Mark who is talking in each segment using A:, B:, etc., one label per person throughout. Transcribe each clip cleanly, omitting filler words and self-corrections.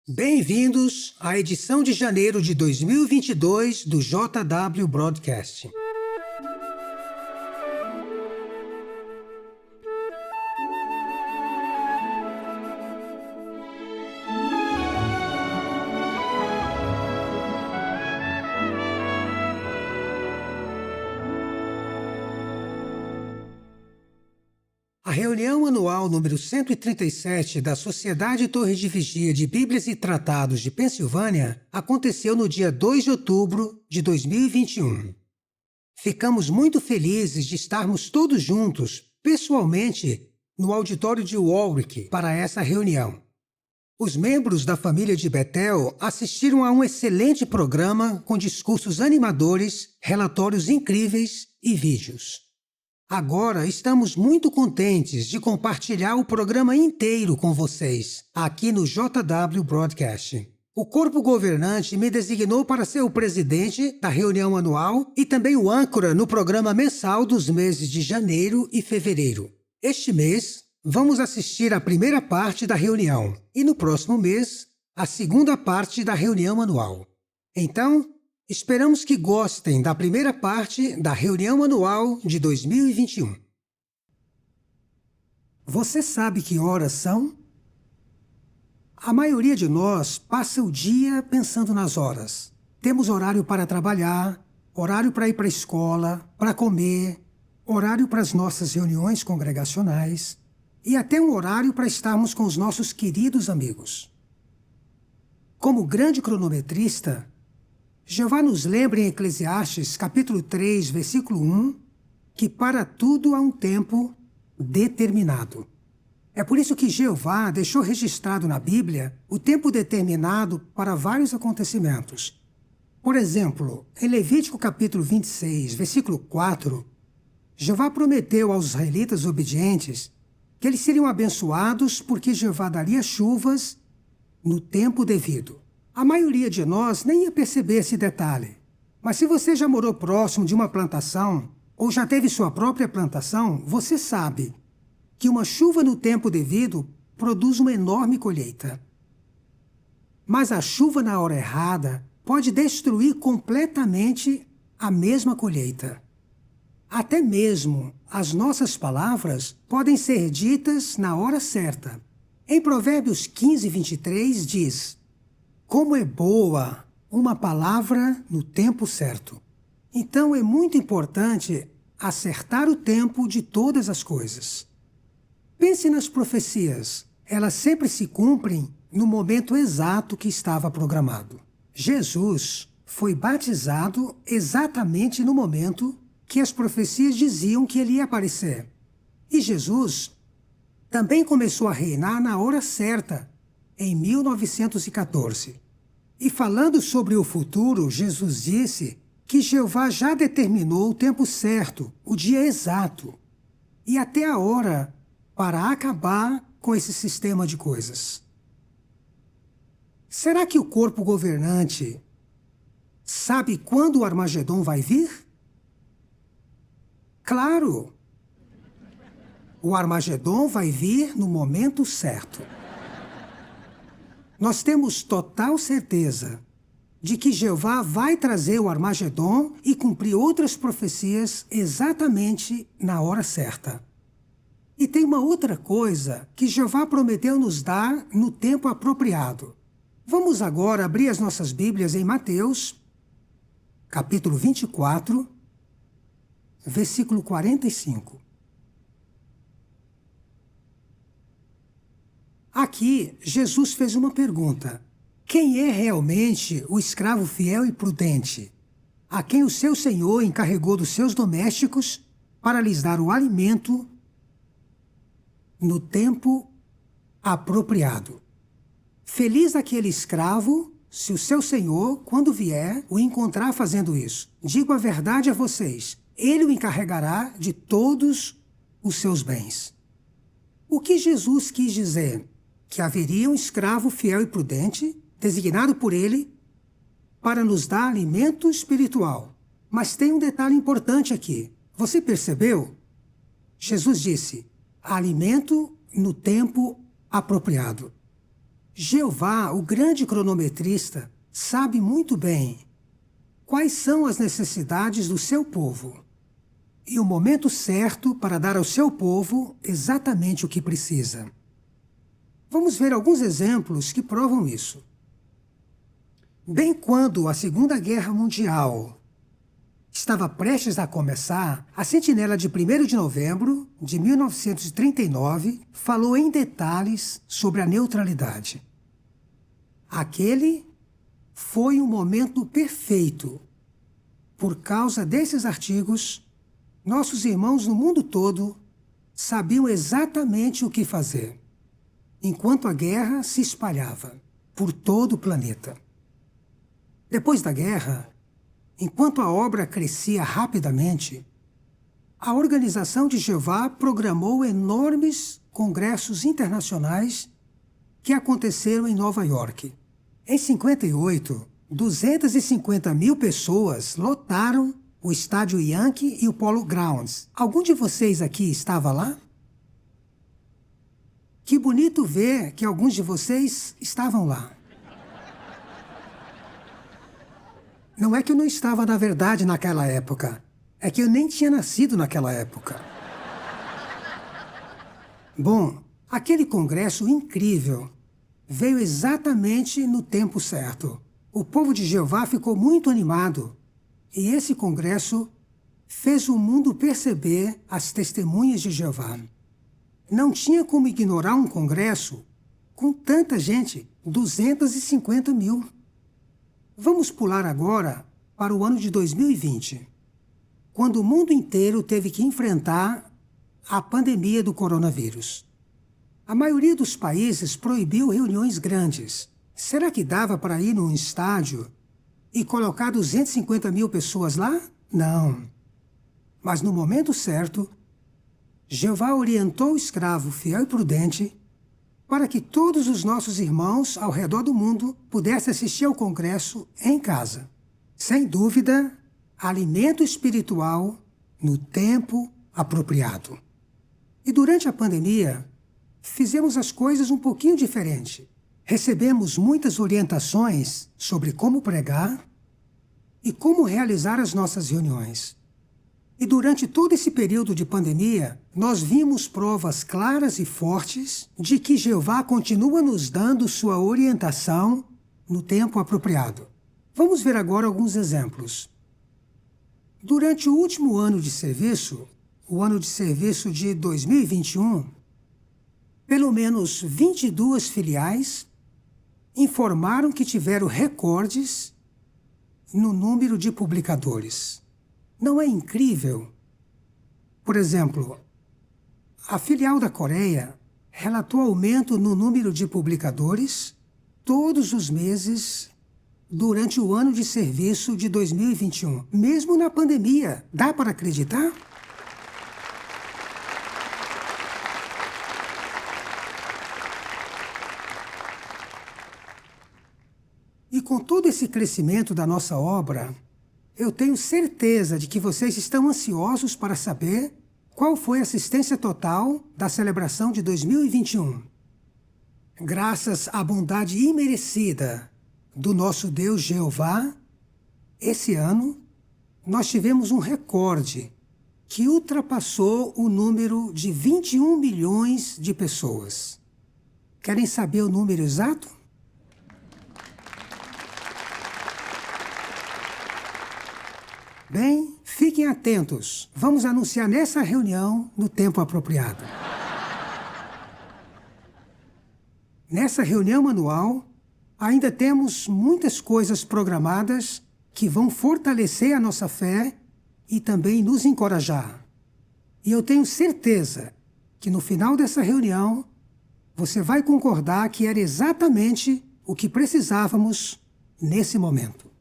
A: Bem-vindos à edição de janeiro de 2022 do JW Broadcast. A reunião anual número 137 da Sociedade Torre de Vigia de Bíblias e Tratados de Pensilvânia aconteceu no dia 2 de outubro de 2021. Ficamos muito felizes de estarmos todos juntos, pessoalmente, no auditório de Warwick para essa reunião. Os membros da família de Bethel assistiram a um excelente programa com discursos animadores, relatórios incríveis e vídeos. Agora estamos muito contentes de compartilhar o programa inteiro com vocês, aqui no JW Broadcast. O corpo governante me designou para ser o presidente da reunião anual e também o âncora no programa mensal dos meses de janeiro e fevereiro. Este mês, vamos assistir à primeira parte da reunião e no próximo mês, a segunda parte da reunião anual. Então, esperamos que gostem da primeira parte da reunião anual de 2021. Você sabe que horas são? A maioria de nós passa o dia pensando nas horas. Temos horário para trabalhar, horário para ir para a escola, para comer, horário para as nossas reuniões congregacionais e até um horário para estarmos com os nossos queridos amigos. Como grande cronometrista, Jeová nos lembra em Eclesiastes, capítulo 3, versículo 1, que para tudo há um tempo determinado. É por isso que Jeová deixou registrado na Bíblia o tempo determinado para vários acontecimentos. Por exemplo, em Levítico capítulo 26, versículo 4, Jeová prometeu aos israelitas obedientes que eles seriam abençoados porque Jeová daria chuvas no tempo devido. A maioria de nós nem ia perceber esse detalhe. Mas se você já morou próximo de uma plantação ou já teve sua própria plantação, você sabe que uma chuva no tempo devido produz uma enorme colheita. Mas a chuva na hora errada pode destruir completamente a mesma colheita. Até mesmo as nossas palavras podem ser ditas na hora certa. Em Provérbios 15, 23 diz: como é boa uma palavra no tempo certo. Então é muito importante acertar o tempo de todas as coisas. Pense nas profecias. Elas sempre se cumprem no momento exato que estava programado. Jesus foi batizado exatamente no momento que as profecias diziam que ele ia aparecer. E Jesus também começou a reinar na hora certa, em 1914. E falando sobre o futuro, Jesus disse que Jeová já determinou o tempo certo, o dia exato, e até a hora para acabar com esse sistema de coisas. Será que o corpo governante sabe quando o Armagedon vai vir? Claro! O Armagedon vai vir no momento certo. Nós temos total certeza de que Jeová vai trazer o Armagedon e cumprir outras profecias exatamente na hora certa. E tem uma outra coisa que Jeová prometeu nos dar no tempo apropriado. Vamos agora abrir as nossas Bíblias em Mateus, capítulo 24, versículo 45. Aqui, Jesus fez uma pergunta. Quem é realmente o escravo fiel e prudente, a quem o seu senhor encarregou dos seus domésticos para lhes dar o alimento no tempo apropriado? Feliz aquele escravo, se o seu senhor, quando vier, o encontrar fazendo isso. Digo a verdade a vocês, ele o encarregará de todos os seus bens. O que Jesus quis dizer? Que haveria um escravo fiel e prudente, designado por ele, para nos dar alimento espiritual. Mas tem um detalhe importante aqui. Você percebeu? Jesus disse, alimento no tempo apropriado. Jeová, o grande cronometrista, sabe muito bem quais são as necessidades do seu povo e o momento certo para dar ao seu povo exatamente o que precisa. Vamos ver alguns exemplos que provam isso. Bem quando a Segunda Guerra Mundial estava prestes a começar, a sentinela de 1º de novembro de 1939 falou em detalhes sobre a neutralidade. Aquele foi um momento perfeito. Por causa desses artigos, nossos irmãos no mundo todo sabiam exatamente o que fazer, enquanto a guerra se espalhava por todo o planeta. Depois da guerra, enquanto a obra crescia rapidamente, a Organização de Jeová programou enormes congressos internacionais que aconteceram em Nova York. Em 58, 250 mil pessoas lotaram o estádio Yankee e o Polo Grounds. Algum de vocês aqui estava lá? Que bonito ver que alguns de vocês estavam lá. Não é que eu não estava, na verdade, naquela época. É que eu nem tinha nascido naquela época. Bom, aquele congresso incrível veio exatamente no tempo certo. O povo de Jeová ficou muito animado. E esse congresso fez o mundo perceber as testemunhas de Jeová. Não tinha como ignorar um congresso com tanta gente, 250 mil. Vamos pular agora para o ano de 2020, quando o mundo inteiro teve que enfrentar a pandemia do coronavírus. A maioria dos países proibiu reuniões grandes. Será que dava para ir num estádio e colocar 250 mil pessoas lá? Não. Mas no momento certo, Jeová orientou o escravo fiel e prudente para que todos os nossos irmãos ao redor do mundo pudessem assistir ao congresso em casa. Sem dúvida, alimento espiritual no tempo apropriado. E durante a pandemia, fizemos as coisas um pouquinho diferente. Recebemos muitas orientações sobre como pregar e como realizar as nossas reuniões. E durante todo esse período de pandemia, nós vimos provas claras e fortes de que Jeová continua nos dando sua orientação no tempo apropriado. Vamos ver agora alguns exemplos. Durante o último ano de serviço, o ano de serviço de 2021, pelo menos 22 filiais informaram que tiveram recordes no número de publicadores. Não é incrível? Por exemplo, a filial da Coreia relatou aumento no número de publicadores todos os meses durante o ano de serviço de 2021, mesmo na pandemia. Dá para acreditar? E com todo esse crescimento da nossa obra, eu tenho certeza de que vocês estão ansiosos para saber qual foi a assistência total da celebração de 2021. Graças à bondade imerecida do nosso Deus Jeová, esse ano nós tivemos um recorde que ultrapassou o número de 21 milhões de pessoas. Querem saber o número exato? Bem, fiquem atentos. Vamos anunciar nessa reunião no tempo apropriado. Nessa reunião anual, ainda temos muitas coisas programadas que vão fortalecer a nossa fé e também nos encorajar. E eu tenho certeza que no final dessa reunião, você vai concordar que era exatamente o que precisávamos nesse momento.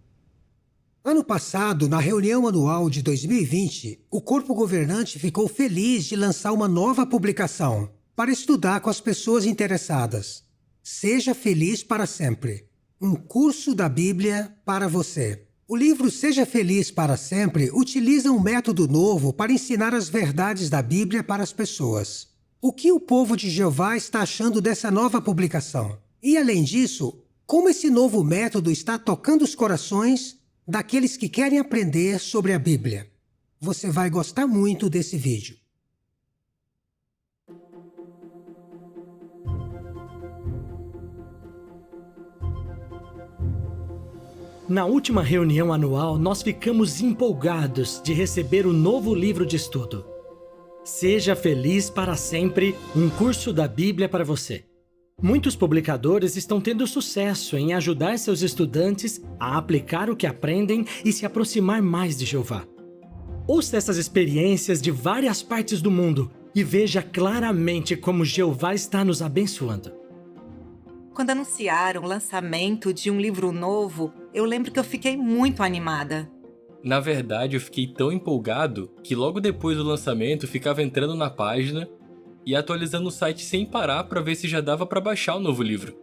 A: Ano passado, na reunião anual de 2020, o corpo governante ficou feliz de lançar uma nova publicação para estudar com as pessoas interessadas. Seja Feliz para Sempre. Um curso da Bíblia para você. O livro Seja Feliz para Sempre utiliza um método novo para ensinar as verdades da Bíblia para as pessoas. O que o povo de Jeová está achando dessa nova publicação? E além disso, como esse novo método está tocando os corações daqueles que querem aprender sobre a Bíblia. Você vai gostar muito desse vídeo.
B: Na última reunião anual, nós ficamos empolgados de receber o novo livro de estudo. Seja Feliz para Sempre, um curso da Bíblia para você. Muitos publicadores estão tendo sucesso em ajudar seus estudantes a aplicar o que aprendem e se aproximar mais de Jeová. Ouça essas experiências de várias partes do mundo e veja claramente como Jeová está nos abençoando.
C: Quando anunciaram o lançamento de um livro novo, eu lembro que eu fiquei muito animada.
D: Na verdade, eu fiquei tão empolgado que logo depois do lançamento ficava entrando na página e atualizando o site sem parar para ver se já dava para baixar o novo livro.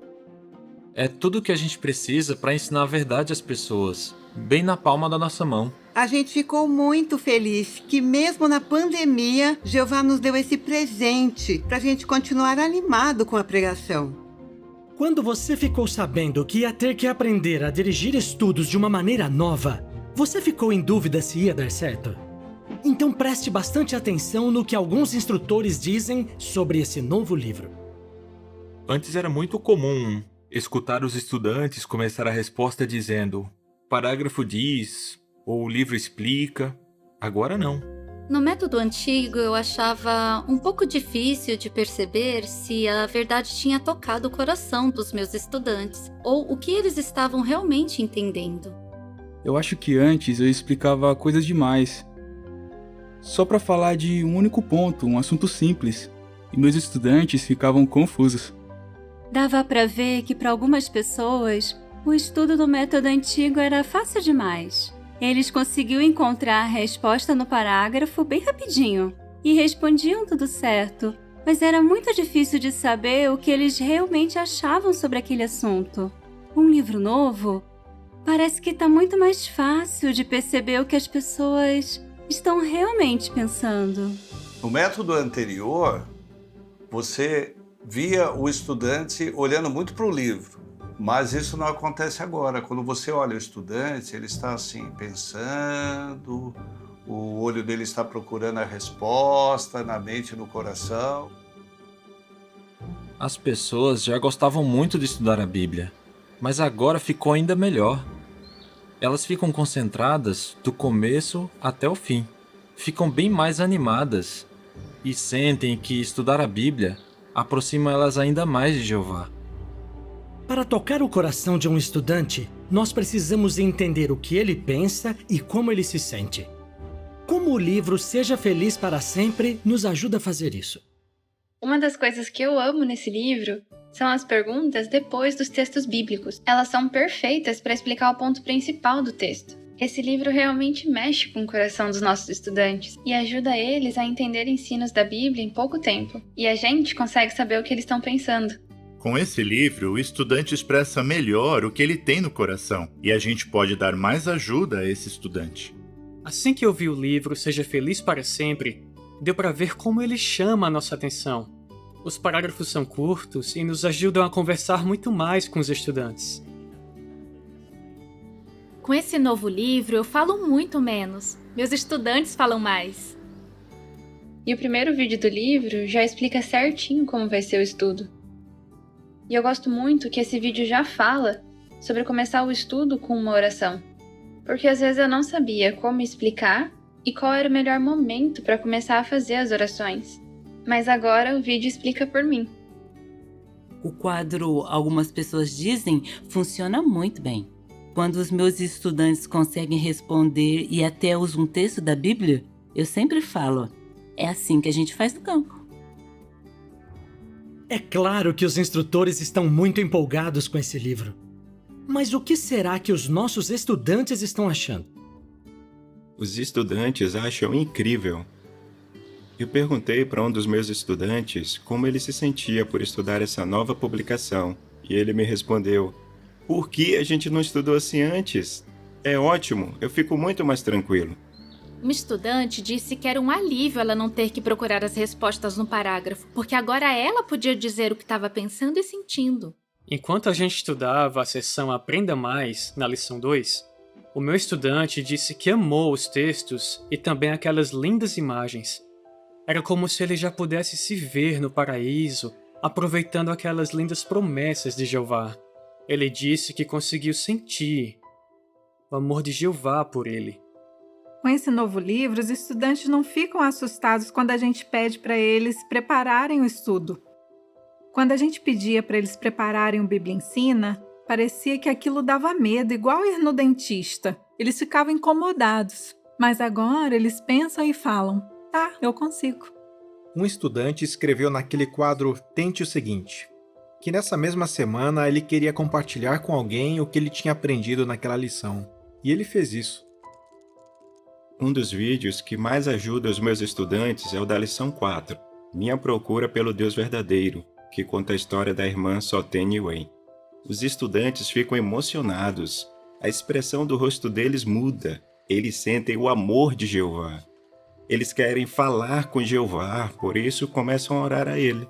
E: É tudo o que a gente precisa para ensinar a verdade às pessoas, bem na palma da nossa mão.
F: A gente ficou muito feliz que mesmo na pandemia, Jeová nos deu esse presente para a gente continuar animado com a pregação.
B: Quando você ficou sabendo que ia ter que aprender a dirigir estudos de uma maneira nova, você ficou em dúvida se ia dar certo? Então preste bastante atenção no que alguns instrutores dizem sobre esse novo livro.
G: Antes era muito comum escutar os estudantes começar a resposta dizendo parágrafo diz, ou o livro explica. Agora não.
H: No método antigo, eu achava um pouco difícil de perceber se a verdade tinha tocado o coração dos meus estudantes, ou o que eles estavam realmente entendendo.
I: Eu acho que antes eu explicava coisas demais, só para falar de um único ponto, um assunto simples, e meus estudantes ficavam confusos.
J: Dava para ver que para algumas pessoas, o estudo do método antigo era fácil demais. Eles conseguiam encontrar a resposta no parágrafo bem rapidinho e respondiam tudo certo, mas era muito difícil de saber o que eles realmente achavam sobre aquele assunto. Um livro novo parece que está muito mais fácil de perceber o que as pessoas estão realmente pensando.
K: No método anterior, você via o estudante olhando muito para o livro. Mas isso não acontece agora. Quando você olha o estudante, ele está assim, pensando, o olho dele está procurando a resposta, na mente e no coração.
E: As pessoas já gostavam muito de estudar a Bíblia, mas agora ficou ainda melhor. Elas ficam concentradas do começo até o fim. Ficam bem mais animadas e sentem que estudar a Bíblia aproxima elas ainda mais de Jeová.
B: Para tocar o coração de um estudante, nós precisamos entender o que ele pensa e como ele se sente. Como o livro Seja Feliz para Sempre nos ajuda a fazer isso?
L: Uma das coisas que eu amo nesse livro são as perguntas depois dos textos bíblicos. Elas são perfeitas para explicar o ponto principal do texto. Esse livro realmente mexe com o coração dos nossos estudantes e ajuda eles a entender ensinos da Bíblia em pouco tempo. E a gente consegue saber o que eles estão pensando.
M: Com esse livro, o estudante expressa melhor o que ele tem no coração e a gente pode dar mais ajuda a esse estudante.
N: Assim que eu vi o livro Seja Feliz para Sempre, deu para ver como ele chama a nossa atenção. Os parágrafos são curtos e nos ajudam a conversar muito mais com os estudantes.
O: Com esse novo livro, eu falo muito menos. Meus estudantes falam mais.
L: E o primeiro vídeo do livro já explica certinho como vai ser o estudo. E eu gosto muito que esse vídeo já fala sobre começar o estudo com uma oração. Porque às vezes eu não sabia como explicar e qual era o melhor momento para começar a fazer as orações. Mas agora o vídeo explica por mim.
P: O quadro Algumas Pessoas Dizem funciona muito bem. Quando os meus estudantes conseguem responder e até usam um texto da Bíblia, eu sempre falo, é assim que a gente faz no campo.
B: É claro que os instrutores estão muito empolgados com esse livro. Mas o que será que os nossos estudantes estão achando?
Q: Os estudantes acham incrível. Eu perguntei para um dos meus estudantes como ele se sentia por estudar essa nova publicação. E ele me respondeu, por que a gente não estudou assim antes? É ótimo, eu fico muito mais tranquilo.
O: Uma estudante disse que era um alívio ela não ter que procurar as respostas no parágrafo, porque agora ela podia dizer o que estava pensando e sentindo.
N: Enquanto a gente estudava a sessão Aprenda Mais, na lição 2, o meu estudante disse que amou os textos e também aquelas lindas imagens. Era como se ele já pudesse se ver no paraíso, aproveitando aquelas lindas promessas de Jeová. Ele disse que conseguiu sentir o amor de Jeová por ele.
R: Com esse novo livro, os estudantes não ficam assustados quando a gente pede para eles prepararem o estudo. Quando a gente pedia para eles prepararem o Bíblia Ensina, parecia que aquilo dava medo, igual ir no dentista. Eles ficavam incomodados. Mas agora eles pensam e falam: tá, eu consigo.
S: Um estudante escreveu naquele quadro Tente o seguinte, que nessa mesma semana ele queria compartilhar com alguém o que ele tinha aprendido naquela lição. E ele fez isso.
Q: Um dos vídeos que mais ajuda os meus estudantes é o da lição 4, Minha Procura pelo Deus Verdadeiro, que conta a história da irmã Sotene Wayne. Os estudantes ficam emocionados. A expressão do rosto deles muda. Eles sentem o amor de Jeová. Eles querem falar com Jeová, por isso começam a orar a ele.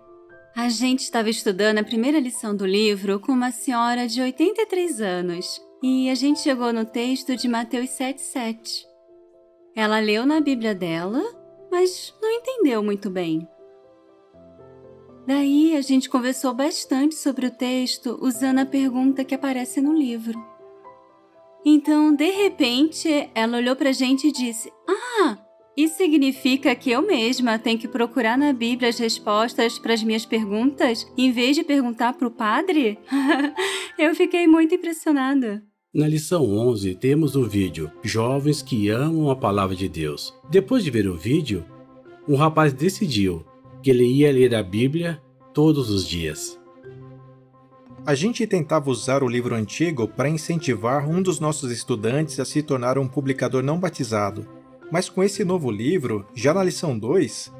J: A gente estava estudando a primeira lição do livro com uma senhora de 83 anos. E a gente chegou no texto de Mateus 7,7. Ela leu na Bíblia dela, mas não entendeu muito bem. Daí a gente conversou bastante sobre o texto usando a pergunta que aparece no livro. Então, de repente, ela olhou pra gente e disse: "Ah, isso significa que eu mesma tenho que procurar na Bíblia as respostas para as minhas perguntas, em vez de perguntar pro padre?" Eu fiquei muito impressionada.
T: Na lição 11, temos o vídeo Jovens que amam a palavra de Deus. Depois de ver o vídeo, um rapaz decidiu que ele ia ler a Bíblia todos os dias.
S: A gente tentava usar o livro antigo para incentivar um dos nossos estudantes a se tornar um publicador não batizado. Mas com esse novo livro, já na lição 2,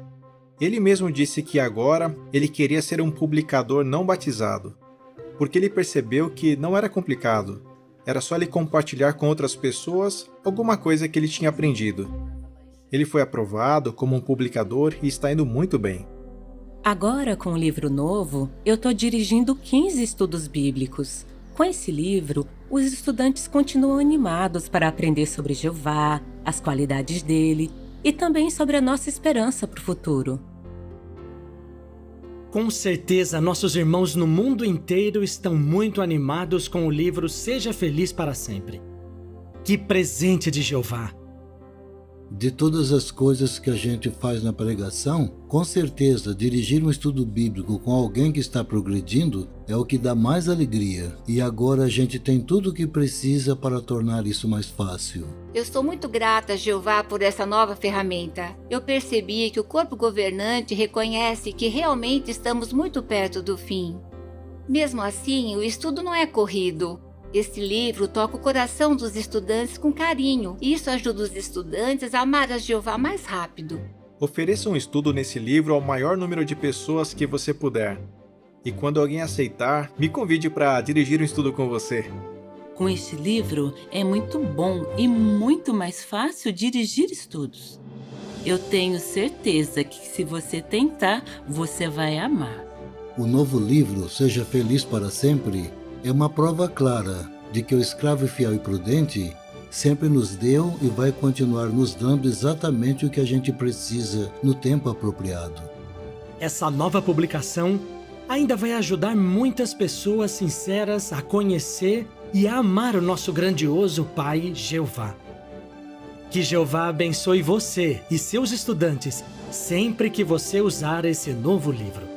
S: ele mesmo disse que agora ele queria ser um publicador não batizado, porque ele percebeu que não era complicado, era só ele compartilhar com outras pessoas alguma coisa que ele tinha aprendido. Ele foi aprovado como um publicador e está indo muito bem.
P: Agora, com o livro novo, eu estou dirigindo 15 estudos bíblicos. Com esse livro, os estudantes continuam animados para aprender sobre Jeová, as qualidades dele e também sobre a nossa esperança para o futuro.
B: Com certeza, nossos irmãos no mundo inteiro estão muito animados com o livro Seja Feliz para Sempre. Que presente de Jeová!
U: De todas as coisas que a gente faz na pregação, com certeza dirigir um estudo bíblico com alguém que está progredindo é o que dá mais alegria. E agora a gente tem tudo o que precisa para tornar isso mais fácil.
V: Eu sou muito grata a Jeová por essa nova ferramenta. Eu percebi que o corpo governante reconhece que realmente estamos muito perto do fim. Mesmo assim, o estudo não é corrido. Este livro toca o coração dos estudantes com carinho, e isso ajuda os estudantes a amar a Jeová mais rápido.
S: Ofereça um estudo nesse livro ao maior número de pessoas que você puder. E quando alguém aceitar, me convide para dirigir um estudo com você.
P: Com este livro, é muito bom e muito mais fácil dirigir estudos. Eu tenho certeza que se você tentar, você vai amar.
U: O novo livro, Seja Feliz para Sempre, é uma prova clara de que o escravo fiel e prudente sempre nos deu e vai continuar nos dando exatamente o que a gente precisa no tempo apropriado.
B: Essa nova publicação ainda vai ajudar muitas pessoas sinceras a conhecer e a amar o nosso grandioso Pai Jeová. Que Jeová abençoe você e seus estudantes sempre que você usar esse novo livro.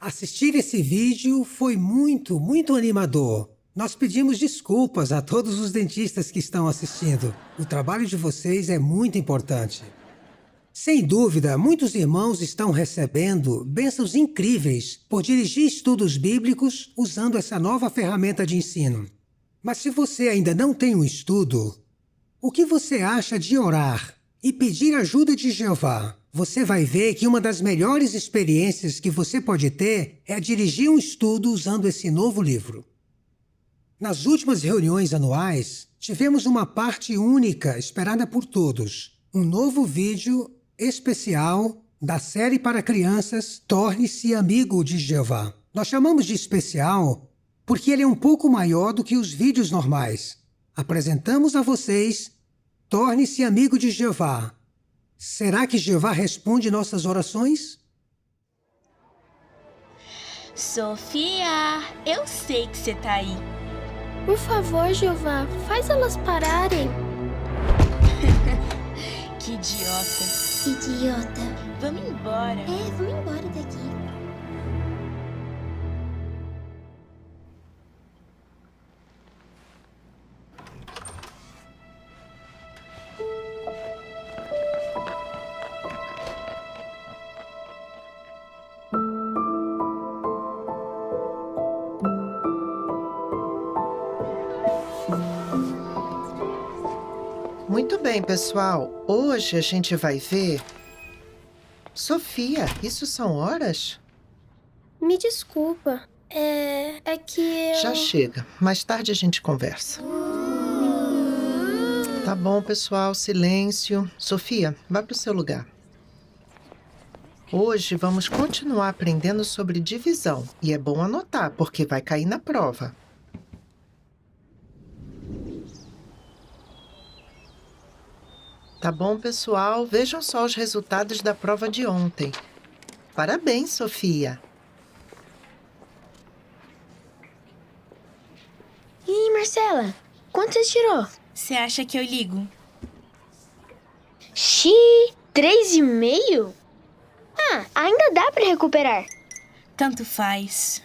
A: Assistir esse vídeo foi muito animador. Nós pedimos desculpas a todos os dentistas que estão assistindo. O trabalho de vocês é muito importante. Sem dúvida, muitos irmãos estão recebendo bênçãos incríveis por dirigir estudos bíblicos usando essa nova ferramenta de ensino. Mas se você ainda não tem um estudo, o que você acha de orar e pedir ajuda de Jeová? Você vai ver que uma das melhores experiências que você pode ter é dirigir um estudo usando esse novo livro. Nas últimas reuniões anuais, tivemos uma parte única esperada por todos. Um novo vídeo especial da série para crianças Torne-se Amigo de Jeová. Nós chamamos de especial porque ele é um pouco maior do que os vídeos normais. Apresentamos a vocês Torne-se Amigo de Jeová. Será que Jeová responde nossas orações?
C: Sofia, eu sei que você tá aí.
D: Por favor, Jeová, faz elas pararem.
C: Que idiota.
D: Idiota.
C: Vamos embora.
D: Vamos embora daqui.
W: Muito bem, pessoal. Hoje a gente vai ver... Sofia, isso são horas?
D: Me desculpa. É que eu...
W: Já chega. Mais tarde a gente conversa. Tá bom, pessoal. Silêncio. Sofia, vá para o seu lugar. Hoje vamos continuar aprendendo sobre divisão. E é bom anotar, porque vai cair na prova. Tá bom, pessoal? Vejam só os resultados da prova de ontem. Parabéns, Sofia.
D: E aí, Marcela? Quanto você tirou?
C: Você acha que eu ligo?
D: Xiii, 3,5? Ah, ainda dá pra recuperar.
C: Tanto faz.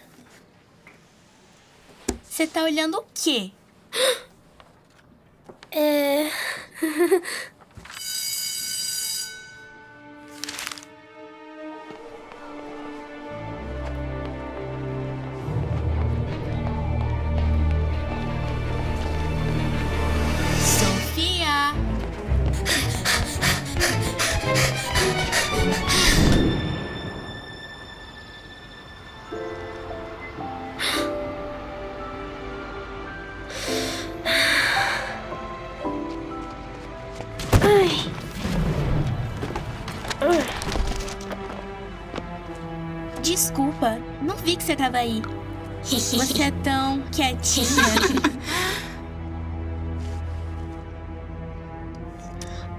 C: Você tá olhando o quê? Sofia! Desculpa, não vi que você tava aí. Você é tão quietinha.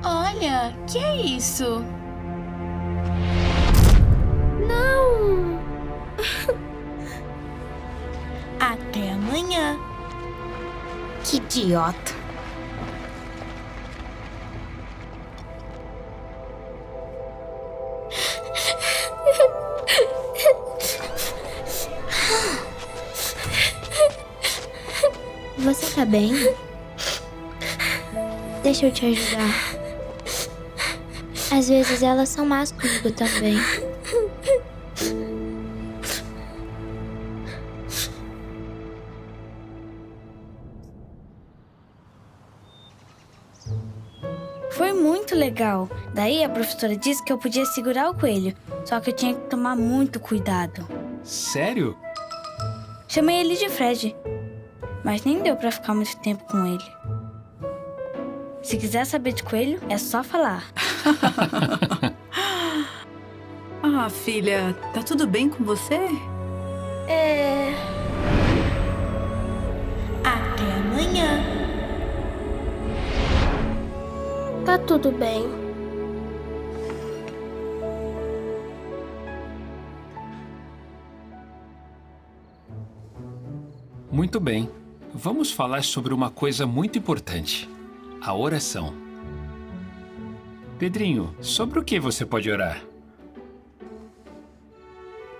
C: Olha, que é isso?
D: Não!
C: Até amanhã.
D: Que idiota. Você tá bem? Deixa eu te ajudar. Às vezes elas são más comigo também.
X: Foi muito legal. Daí a professora disse que eu podia segurar o coelho, só que eu tinha que tomar muito cuidado.
Y: Sério?
X: Chamei ele de Fred, mas nem deu pra ficar muito tempo com ele. Se quiser saber de coelho, é só falar.
Z: Ah, filha, tá tudo bem com você?
C: Até amanhã.
D: Tá tudo bem.
Y: Muito bem. Vamos falar sobre uma coisa muito importante: a oração. Pedrinho, sobre o que você pode orar?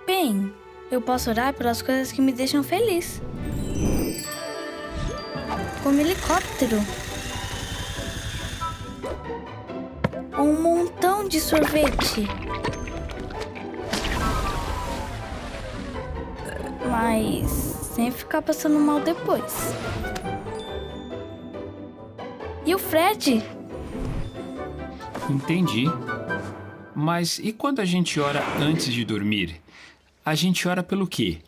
X: Bem, eu posso orar pelas coisas que me deixam feliz. Como helicóptero. Ou um montão de sorvete. Mas sem ficar passando mal depois. E o Fred?
Y: Entendi. Mas e quando a gente ora antes de dormir? A gente ora pelo quê?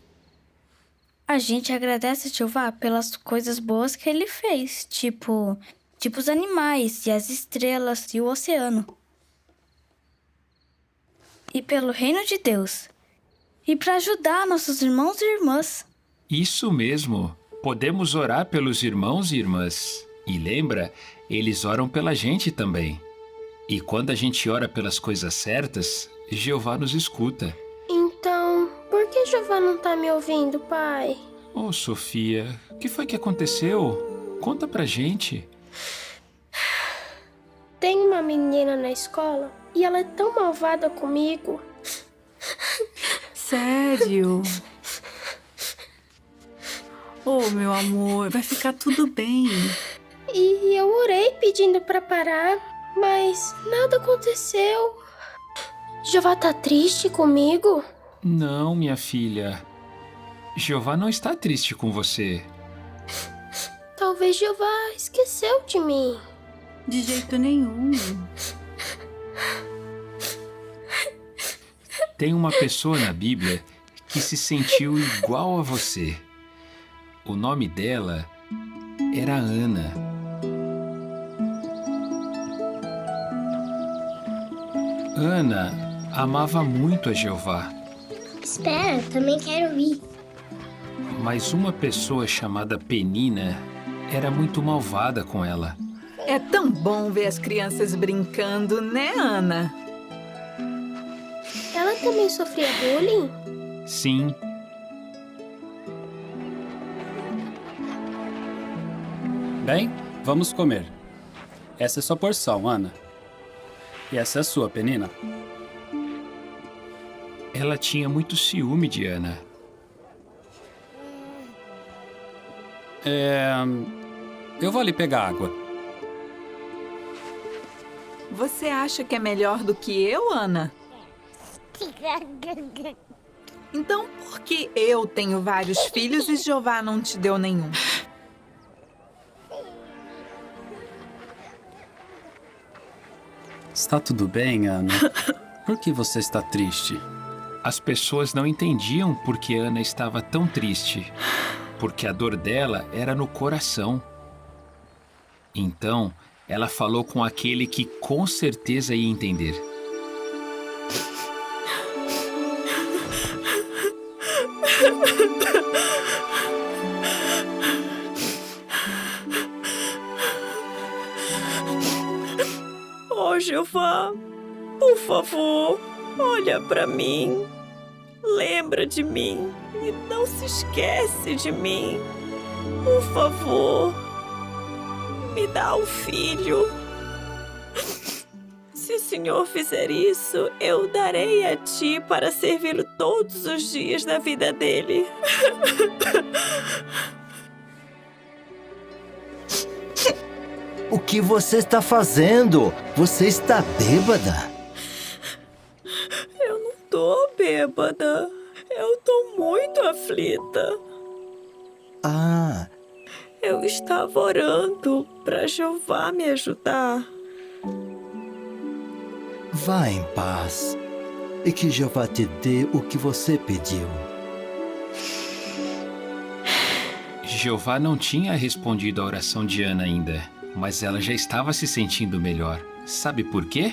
X: A gente agradece a Jeová pelas coisas boas que ele fez, tipo os animais e as estrelas e o oceano. E pelo reino de Deus. E para ajudar nossos irmãos e irmãs.
Y: Isso mesmo. Podemos orar pelos irmãos e irmãs. E lembra, eles oram pela gente também. E quando a gente ora pelas coisas certas, Jeová nos escuta.
E: Então, por que Jeová não tá me ouvindo, pai?
Y: Oh, Sofia, o que foi que aconteceu? Conta pra gente.
E: Tem uma menina na escola e ela é tão malvada comigo.
Z: Sério? Oh, meu amor, vai ficar tudo bem.
E: E eu orei pedindo pra parar, mas nada aconteceu. Jeová tá triste comigo?
Y: Não, minha filha. Jeová não está triste com você.
E: Talvez Jeová esqueceu de mim.
Z: De jeito nenhum.
Y: Tem uma pessoa na Bíblia que se sentiu igual a você. O nome dela era Ana. Ana amava muito a Jeová.
E: Espera, também quero ir.
Y: Mas uma pessoa chamada Penina era muito malvada com ela.
R: É tão bom ver as crianças brincando, né, Ana?
E: Ela também sofria bullying?
Y: Sim.
F: Bem, vamos comer. Essa é sua porção, Ana. E essa é a sua, Penina.
Y: Ela tinha muito ciúme de Ana.
F: Eu vou ali pegar água.
R: Você acha que é melhor do que eu, Ana? Então, por que eu tenho vários filhos e Jeová não te deu nenhum?
F: Está tudo bem, Ana? Por que você está triste?
Y: As pessoas não entendiam por que Ana estava tão triste, porque a dor dela era no coração. Então, ela falou com aquele que com certeza ia entender.
G: Oh, Jeová, por favor, olha para mim. Lembra de mim e não se esquece de mim. Por favor, me dá um filho. Se o Senhor fizer isso, eu darei a ti para servi-lo todos os dias da vida dele.
H: O que você está fazendo? Você está bêbada?
G: Eu não tô bêbada. Eu tô muito aflita.
H: Ah.
G: Eu estava orando para Jeová me ajudar.
H: Vá em paz e que Jeová te dê o que você pediu.
Y: Jeová não tinha respondido à oração de Ana ainda, mas ela já estava se sentindo melhor. Sabe por quê?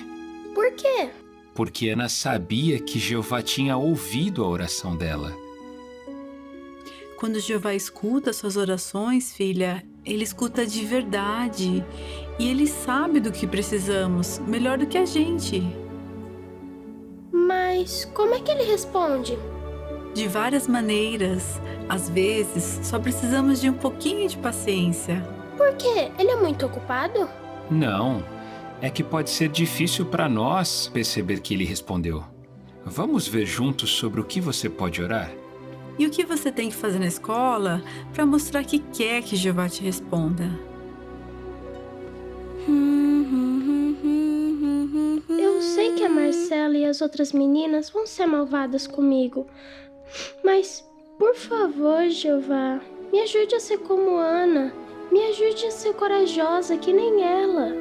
E: Por quê?
Y: Porque Ana sabia que Jeová tinha ouvido a oração dela.
Z: Quando Jeová escuta suas orações, filha, ele escuta de verdade. E ele sabe do que precisamos, melhor do que a gente.
E: Mas como é que ele responde?
Z: De várias maneiras. Às vezes, só precisamos de um pouquinho de paciência.
E: Por quê? Ele é muito ocupado?
Y: Não, é que pode ser difícil para nós perceber que ele respondeu. Vamos ver juntos sobre o que você pode orar?
Z: E o que você tem que fazer na escola para mostrar que quer que Jeová te responda?
E: Eu sei que a Marcela e as outras meninas vão ser malvadas comigo. Mas, por favor, Jeová, me ajude a ser como Ana. Me ajude a ser corajosa que nem ela.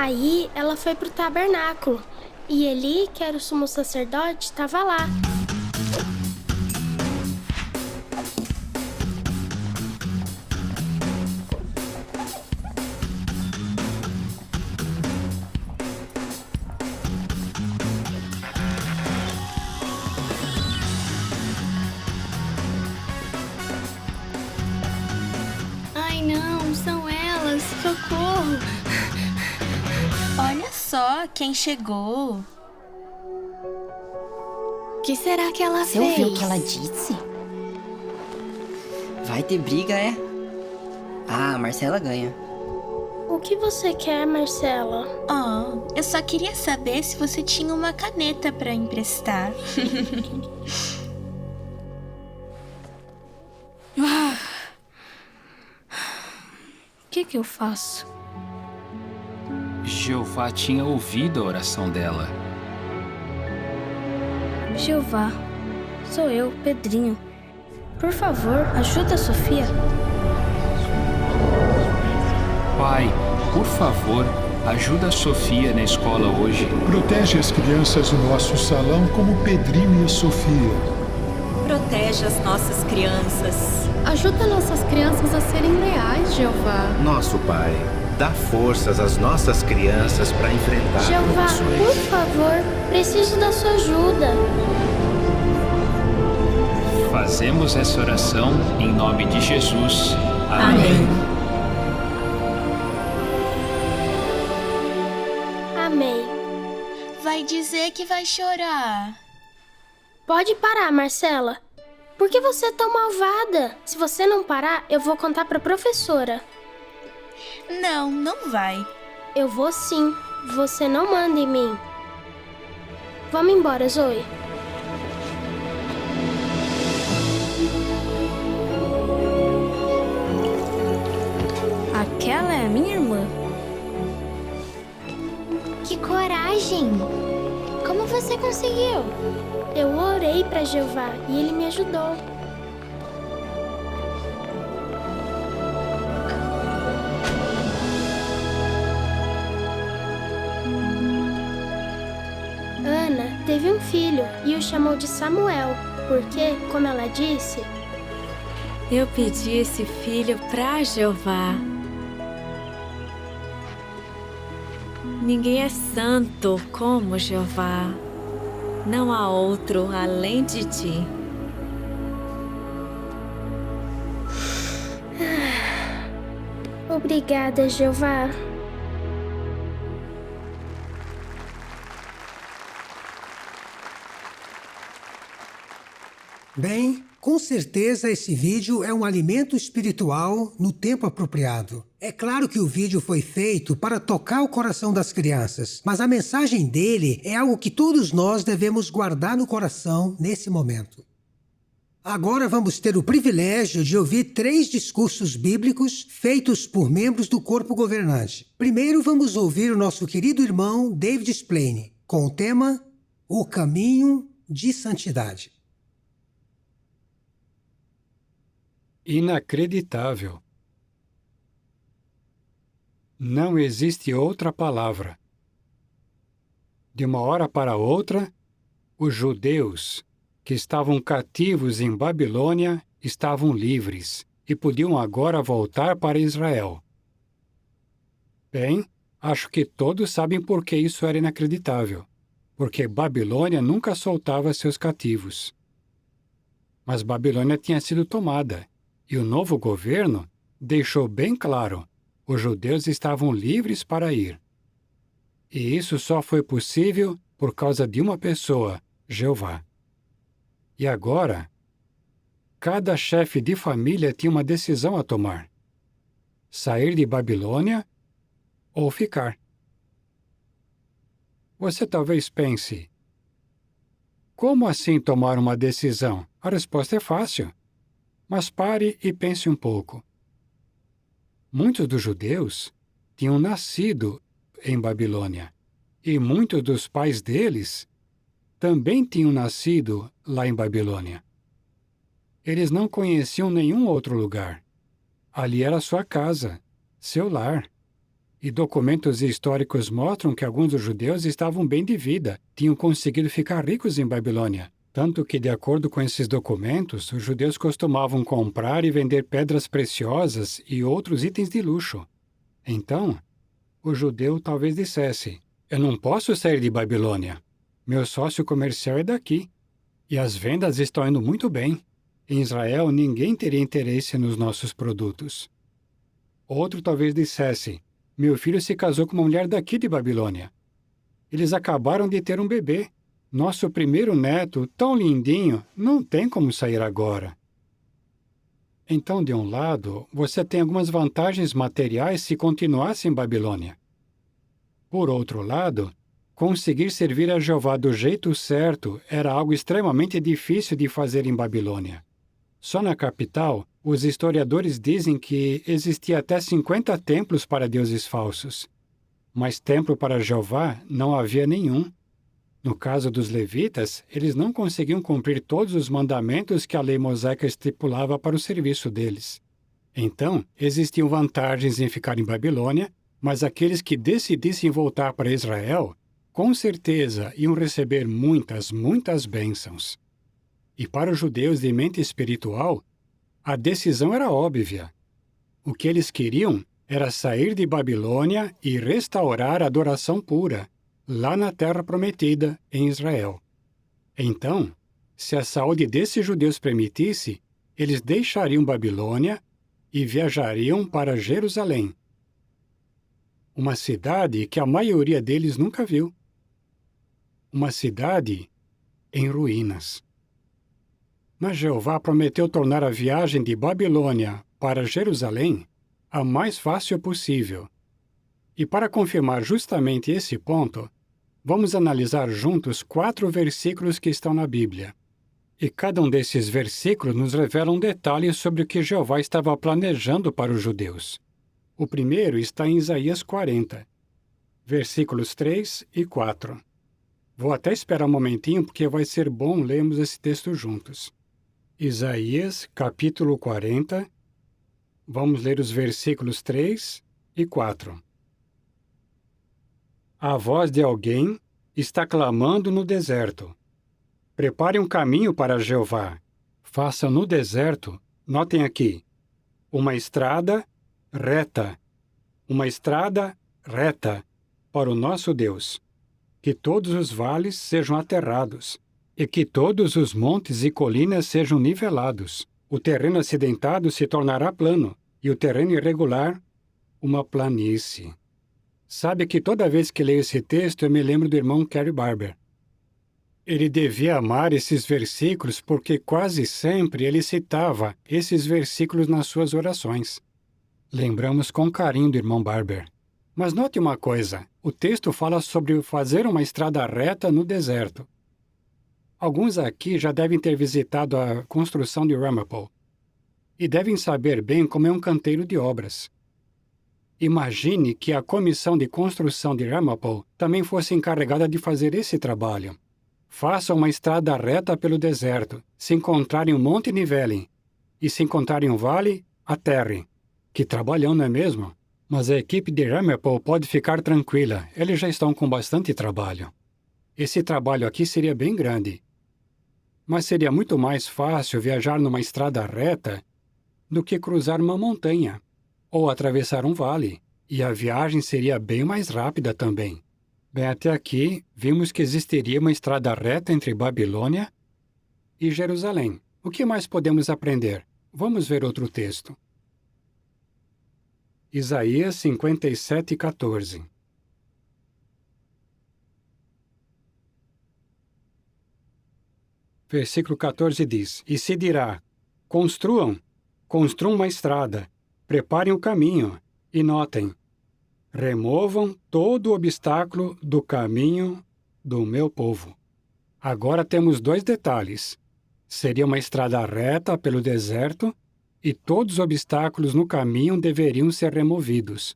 E: Aí ela foi pro tabernáculo. E Eli, que era o sumo sacerdote, estava lá.
X: Ai, não, são elas. Socorro.
C: Olha só quem chegou.
X: O que será que ela
I: Você
X: fez?
I: ouviu o que ela disse? Vai ter briga, é? Ah, a Marcela ganha.
E: O que você quer, Marcela?
C: Oh, eu só queria saber se você tinha uma caneta pra emprestar.
X: O que eu faço?
Y: Jeová tinha ouvido a oração dela.
X: Jeová, sou eu, Pedrinho. Por favor, ajuda a Sofia.
Y: Pai, por favor, ajuda a Sofia na escola hoje.
K: Protege as crianças no nosso salão como Pedrinho e Sofia.
G: Protege as nossas crianças.
L: Ajuda nossas crianças a serem leais, Jeová.
M: Nosso Pai, dá forças às nossas crianças para enfrentar
E: Jeová, por
M: provações.
E: favor, preciso da sua ajuda.
Y: Fazemos essa oração em nome de Jesus. Amém.
E: Amém.
C: Vai dizer que vai chorar.
E: Pode parar, Marcela. Por que você é tão malvada? Se você não parar, eu vou contar pra professora.
C: Não, não vai.
E: Eu vou sim. Você não manda em mim. Vamos embora, Zoe.
X: Aquela é a minha irmã. Que coragem! Como você conseguiu?
E: Eu orei pra Jeová e ele me ajudou. Ana teve um filho e o chamou de Samuel, porque, como ela disse,
N: eu pedi esse filho pra Jeová. Ninguém é santo como Jeová. Não há outro além de ti.
E: Obrigada, Jeová.
A: Bem, com certeza esse vídeo é um alimento espiritual no tempo apropriado. É claro que o vídeo foi feito para tocar o coração das crianças, mas a mensagem dele é algo que todos nós devemos guardar no coração nesse momento. Agora vamos ter o privilégio de ouvir 3 discursos bíblicos feitos por membros do corpo governante. Primeiro vamos ouvir o nosso querido irmão David Splane, com o tema O Caminho de Santidade.
K: Inacreditável. Não existe outra palavra. De uma hora para outra, os judeus que estavam cativos em Babilônia estavam livres e podiam agora voltar para Israel. Bem, acho que todos sabem por que isso era inacreditável. Porque Babilônia nunca soltava seus cativos. Mas Babilônia tinha sido tomada. E o novo governo deixou bem claro: os judeus estavam livres para ir. E isso só foi possível por causa de uma pessoa, Jeová. E agora, cada chefe de família tinha uma decisão a tomar: sair de Babilônia ou ficar. Você talvez pense: como assim tomar uma decisão? A resposta é fácil. Mas pare e pense um pouco. Muitos dos judeus tinham nascido em Babilônia, e muitos dos pais deles também tinham nascido lá em Babilônia. Eles não conheciam nenhum outro lugar. Ali era sua casa, seu lar. E documentos históricos mostram que alguns dos judeus estavam bem de vida, tinham conseguido ficar ricos em Babilônia. Tanto que, de acordo com esses documentos, os judeus costumavam comprar e vender pedras preciosas e outros itens de luxo. Então, o judeu talvez dissesse: eu não posso sair de Babilônia. Meu sócio comercial é daqui. E as vendas estão indo muito bem. Em Israel, ninguém teria interesse nos nossos produtos. Outro talvez dissesse: meu filho se casou com uma mulher daqui de Babilônia. Eles acabaram de ter um bebê. Nosso primeiro neto, tão lindinho, não tem como sair agora. Então, de um lado, você tem algumas vantagens materiais se continuasse em Babilônia. Por outro lado, conseguir servir a Jeová do jeito certo era algo extremamente difícil de fazer em Babilônia. Só na capital, os historiadores dizem que existia até 50 templos para deuses falsos. Mas templo para Jeová não havia nenhum. No caso dos levitas, eles não conseguiam cumprir todos os mandamentos que a lei mosaica estipulava para o serviço deles. Então, existiam vantagens em ficar em Babilônia, mas aqueles que decidissem voltar para Israel, com certeza iam receber muitas bênçãos. E para os judeus de mente espiritual, a decisão era óbvia. O que eles queriam era sair de Babilônia e restaurar a adoração pura, lá na Terra Prometida, em Israel. Então, se a saúde desses judeus permitisse, eles deixariam Babilônia e viajariam para Jerusalém, uma cidade que a maioria deles nunca viu. Uma cidade em ruínas. Mas Jeová prometeu tornar a viagem de Babilônia para Jerusalém a mais fácil possível. E para confirmar justamente esse ponto, vamos analisar juntos 4 versículos que estão na Bíblia. E cada um desses versículos nos revela um detalhe sobre o que Jeová estava planejando para os judeus. O primeiro está em Isaías 40, versículos 3 e 4. Vou até esperar um momentinho, porque vai ser bom lermos esse texto juntos. Isaías, capítulo 40. Vamos ler os versículos 3 e 4. A voz de alguém está clamando no deserto. Prepare um caminho para Jeová. Faça no deserto, notem aqui, uma estrada reta. Uma estrada reta para o nosso Deus. Que todos os vales sejam aterrados, e que todos os montes e colinas sejam nivelados. O terreno acidentado se tornará plano, e o terreno irregular, uma planície. Sabe que toda vez que leio esse texto eu me lembro do irmão Kerry Barber. Ele devia amar esses versículos porque quase sempre ele citava esses versículos nas suas orações. Lembramos com carinho do irmão Barber. Mas note uma coisa, o texto fala sobre fazer uma estrada reta no deserto. Alguns aqui já devem ter visitado a construção de Ramapo e devem saber bem como é um canteiro de obras. Imagine que a comissão de construção de Ramapo também fosse encarregada de fazer esse trabalho. Façam uma estrada reta pelo deserto. Se encontrarem um monte, nivelem. E se encontrarem um vale, aterrem. Que trabalhão, não é mesmo? Mas a equipe de Ramapo pode ficar tranquila. Eles já estão com bastante trabalho. Esse trabalho aqui seria bem grande. Mas seria muito mais fácil viajar numa estrada reta do que cruzar uma montanha ou atravessar um vale, e a viagem seria bem mais rápida também. Bem, até aqui, vimos que existiria uma estrada reta entre Babilônia e Jerusalém. O que mais podemos aprender? Vamos ver outro texto. Isaías 57:14. Versículo 14 diz: E se dirá, construam uma estrada, preparem o caminho, e notem, removam todo o obstáculo do caminho do meu povo. Agora temos 2 detalhes. Seria uma estrada reta pelo deserto, e todos os obstáculos no caminho deveriam ser removidos.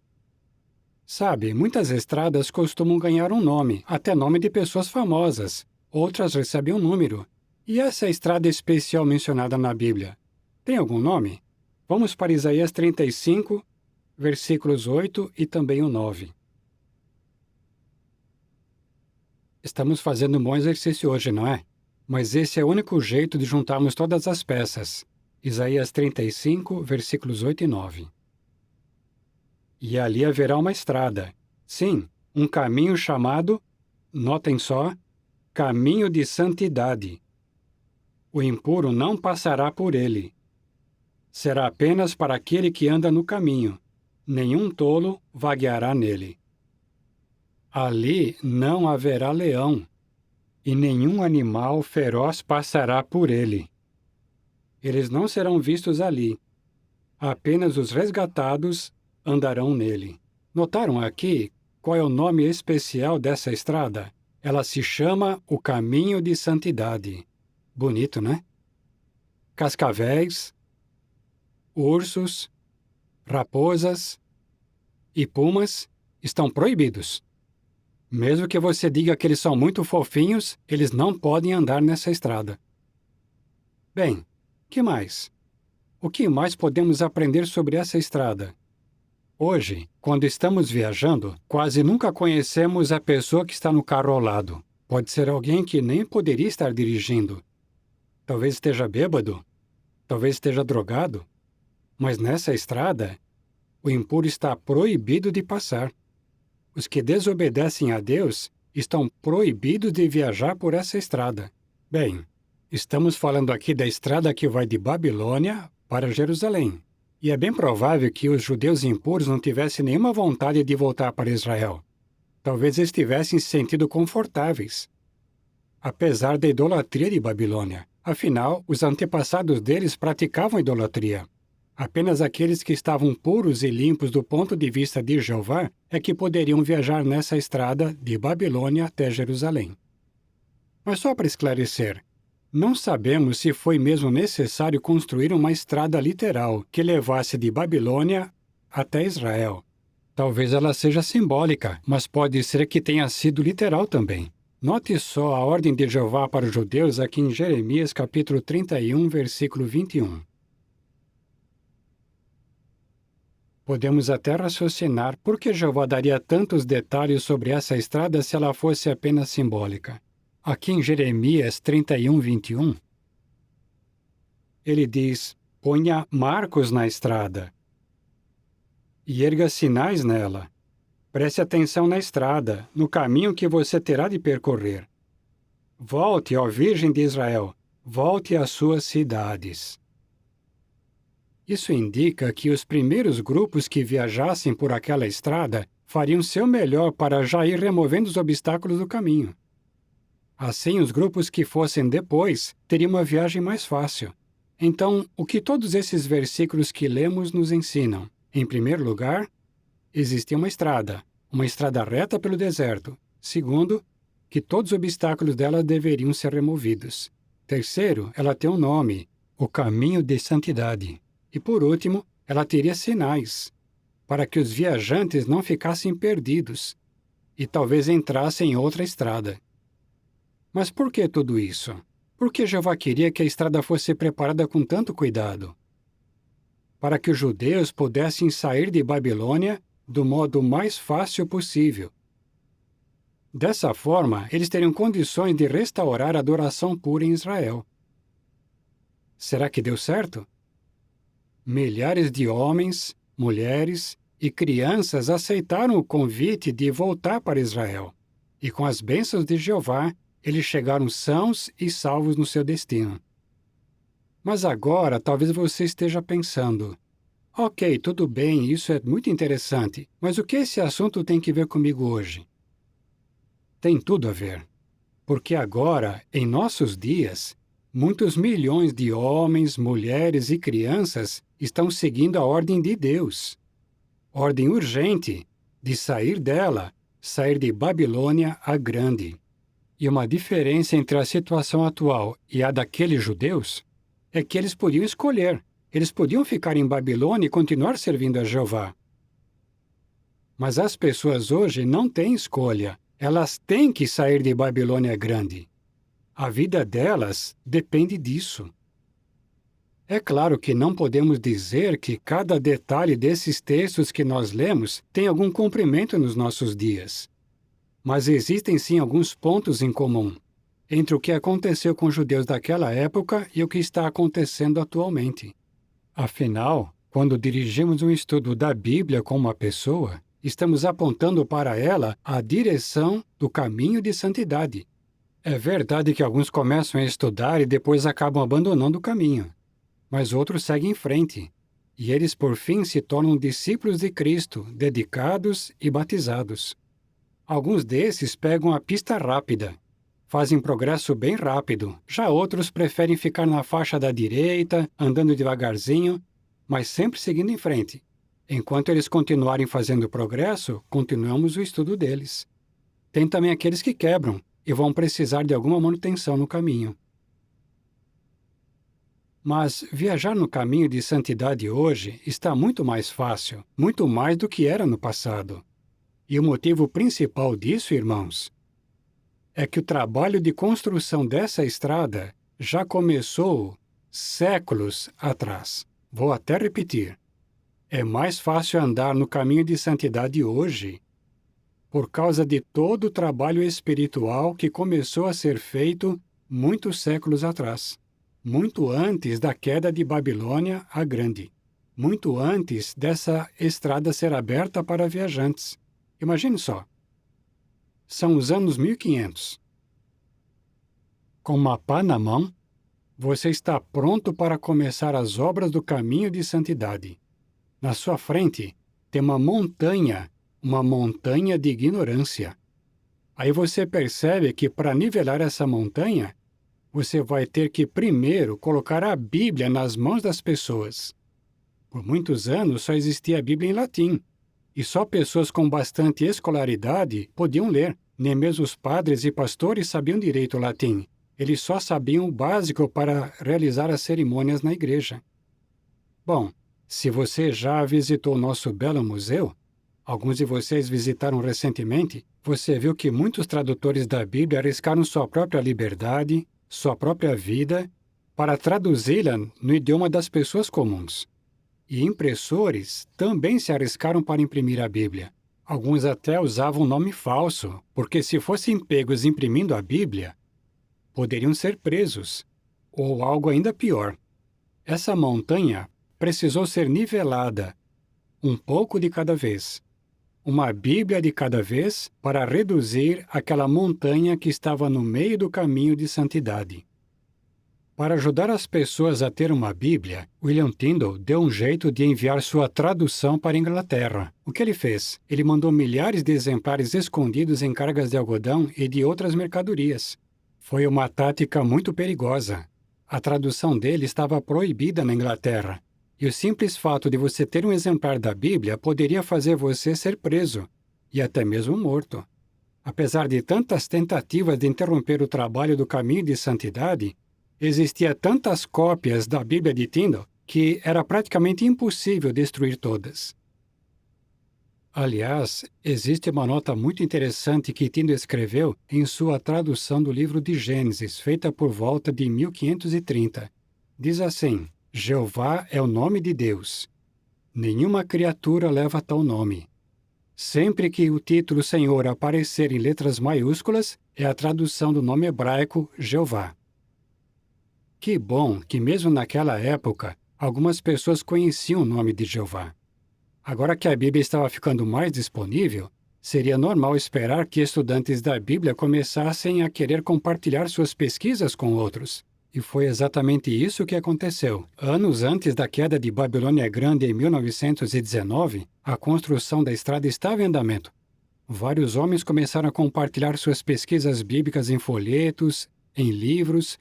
K: Sabe, muitas estradas costumam ganhar um nome, até nome de pessoas famosas. Outras recebem um número. E essa estrada especial mencionada na Bíblia, tem algum nome? Vamos para Isaías 35, versículos 8 e também o 9. Estamos fazendo um bom exercício hoje, não é? Mas esse é o único jeito de juntarmos todas as peças. Isaías 35, versículos 8 e 9. E ali haverá uma estrada. Sim, um caminho chamado, notem só, caminho de santidade. O impuro não passará por ele. Será apenas para aquele que anda no caminho. Nenhum tolo vagueará nele. Ali não haverá leão, e nenhum animal feroz passará por ele. Eles não serão vistos ali. Apenas os resgatados andarão nele. Notaram aqui qual é o nome especial dessa estrada? Ela se chama o Caminho de Santidade. Bonito, né? Cascavéis, ursos, raposas e pumas estão proibidos. Mesmo que você diga que eles são muito fofinhos, eles não podem andar nessa estrada. Bem, que mais? O que mais podemos aprender sobre essa estrada? Hoje, quando estamos viajando, quase nunca conhecemos a pessoa que está no carro ao lado. Pode ser alguém que nem poderia estar dirigindo. Talvez esteja bêbado, talvez esteja drogado. Mas nessa estrada, o impuro está proibido de passar. Os que desobedecem a Deus estão proibidos de viajar por essa estrada. Bem, estamos falando aqui da estrada que vai de Babilônia para Jerusalém. E é bem provável que os judeus impuros não tivessem nenhuma vontade de voltar para Israel. Talvez eles tivessem se sentido confortáveis, apesar da idolatria de Babilônia. Afinal, os antepassados deles praticavam idolatria. Apenas aqueles que estavam puros e limpos do ponto de vista de Jeová é que poderiam viajar nessa estrada de Babilônia até Jerusalém. Mas só para esclarecer, não sabemos se foi mesmo necessário construir uma estrada literal que levasse de Babilônia até Israel. Talvez ela seja simbólica, mas pode ser que tenha sido literal também. Note só a ordem de Jeová para os judeus aqui em Jeremias capítulo 31, versículo 21. Podemos até raciocinar por que Jeová daria tantos detalhes sobre essa estrada se ela fosse apenas simbólica. Aqui em Jeremias 31, 21, ele diz: ponha marcos na estrada e erga sinais nela. Preste atenção na estrada, no caminho que você terá de percorrer. Volte, ó Virgem de Israel, volte às suas cidades. Isso indica que os primeiros grupos que viajassem por aquela estrada fariam seu melhor para já ir removendo os obstáculos do caminho. Assim, os grupos que fossem depois teriam uma viagem mais fácil. Então, o que todos esses versículos que lemos nos ensinam? Em primeiro lugar, existe uma estrada reta pelo deserto. Segundo, que todos os obstáculos dela deveriam ser removidos. Terceiro, ela tem um nome, o Caminho de Santidade. E por último, ela teria sinais, para que os viajantes não ficassem perdidos e talvez entrassem em outra estrada. Mas por que tudo isso? Por que Jeová queria que a estrada fosse preparada com tanto cuidado? Para que os judeus pudessem sair de Babilônia do modo mais fácil possível. Dessa forma, eles teriam condições de restaurar a adoração pura em Israel. Será que deu certo? Milhares de homens, mulheres e crianças aceitaram o convite de voltar para Israel. E com as bênçãos de Jeová, eles chegaram sãos e salvos no seu destino. Mas agora, talvez você esteja pensando: ok, tudo bem, isso é muito interessante, mas o que esse assunto tem que ver comigo hoje? Tem tudo a ver. Porque agora, em nossos dias, muitos milhões de homens, mulheres e crianças estão seguindo a ordem de Deus. Ordem urgente de sair dela, sair de Babilônia a Grande. E uma diferença entre a situação atual e a daqueles judeus é que eles podiam escolher. Eles podiam ficar em Babilônia e continuar servindo a Jeová. Mas as pessoas hoje não têm escolha. Elas têm que sair de Babilônia Grande. A vida delas depende disso. É claro que não podemos dizer que cada detalhe desses textos que nós lemos tem algum cumprimento nos nossos dias. Mas existem sim alguns pontos em comum entre o que aconteceu com os judeus daquela época e o que está acontecendo atualmente. Afinal, quando dirigimos um estudo da Bíblia com uma pessoa, estamos apontando para ela a direção do caminho de santidade. É verdade que alguns começam a estudar e depois acabam abandonando o caminho, mas outros seguem em frente, e eles por fim se tornam discípulos de Cristo, dedicados e batizados. Alguns desses pegam a pista rápida, fazem progresso bem rápido, já outros preferem ficar na faixa da direita, andando devagarzinho, mas sempre seguindo em frente. Enquanto eles continuarem fazendo progresso, continuamos o estudo deles. Tem também aqueles que quebram e vão precisar de alguma manutenção no caminho. Mas viajar no caminho de santidade hoje está muito mais fácil, muito mais do que era no passado. E o motivo principal disso, irmãos, é que o trabalho de construção dessa estrada já começou séculos atrás. Vou até repetir. É mais fácil andar no caminho de santidade hoje por causa de todo o trabalho espiritual que começou a ser feito muitos séculos atrás, muito antes da queda de Babilônia a Grande, muito antes dessa estrada ser aberta para viajantes. Imagine só. São os anos 1500. Com uma pá na mão, você está pronto para começar as obras do caminho de santidade. Na sua frente tem uma montanha de ignorância. Aí você percebe que para nivelar essa montanha, você vai ter que primeiro colocar a Bíblia nas mãos das pessoas. Por muitos anos só existia a Bíblia em latim, e só pessoas com bastante escolaridade podiam ler. Nem mesmo os padres e pastores sabiam direito o latim. Eles só sabiam o básico para realizar as cerimônias na igreja. Bom, se você já visitou o nosso belo museu, alguns de vocês visitaram recentemente, você viu que muitos tradutores da Bíblia arriscaram sua própria liberdade, sua própria vida, para traduzi-la no idioma das pessoas comuns. E impressores também se arriscaram para imprimir a Bíblia. Alguns até usavam nome falso, porque se fossem pegos imprimindo a Bíblia, poderiam ser presos, ou algo ainda pior. Essa montanha precisou ser nivelada, um pouco de cada vez, uma Bíblia de cada vez, para reduzir aquela montanha que estava no meio do caminho de santidade. Para ajudar as pessoas a ter uma Bíblia, William Tyndale deu um jeito de enviar sua tradução para a Inglaterra. O que ele fez? Ele mandou milhares de exemplares escondidos em cargas de algodão e de outras mercadorias. Foi uma tática muito perigosa. A tradução dele estava proibida na Inglaterra, e o simples fato de você ter um exemplar da Bíblia poderia fazer você ser preso, e até mesmo morto. Apesar de tantas tentativas de interromper o trabalho do caminho de santidade, existia tantas cópias da Bíblia de Tyndale que era praticamente impossível destruir todas. Aliás, existe uma nota muito interessante que Tyndale escreveu em sua tradução do livro de Gênesis, feita por volta de 1530. Diz assim: Jeová é o nome de Deus. Nenhuma criatura leva tal nome. Sempre que o título Senhor aparecer em letras maiúsculas, é a tradução do nome hebraico Jeová. Que bom que mesmo naquela época, algumas pessoas conheciam o nome de Jeová. Agora que a Bíblia estava ficando mais disponível, seria normal esperar que estudantes da Bíblia começassem a querer compartilhar suas pesquisas com outros. E foi exatamente isso que aconteceu. Anos antes da queda de Babilônia Grande em 1919, a construção da estrada estava em andamento. Vários homens começaram a compartilhar suas pesquisas bíblicas em folhetos, em livros,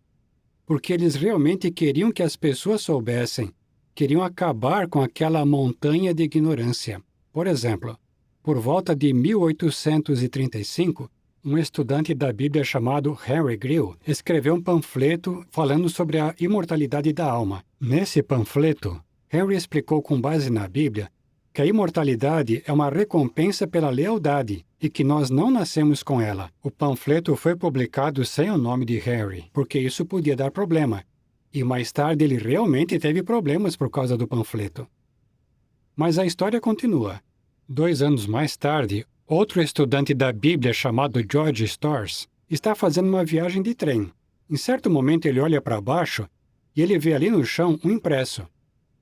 K: porque eles realmente queriam que as pessoas soubessem, queriam acabar com aquela montanha de ignorância. Por exemplo, por volta de 1835, um estudante da Bíblia chamado Henry Grew escreveu um panfleto falando sobre a imortalidade da alma. Nesse panfleto, Henry explicou com base na Bíblia que a imortalidade é uma recompensa pela lealdade e que nós não nascemos com ela. O panfleto foi publicado sem o nome de Henry, porque isso podia dar problema. E mais tarde ele realmente teve problemas por causa do panfleto. Mas a história continua. 2 anos mais tarde, outro estudante da Bíblia chamado George Storrs está fazendo uma viagem de trem. Em certo momento ele olha para baixo e ele vê ali no chão um impresso.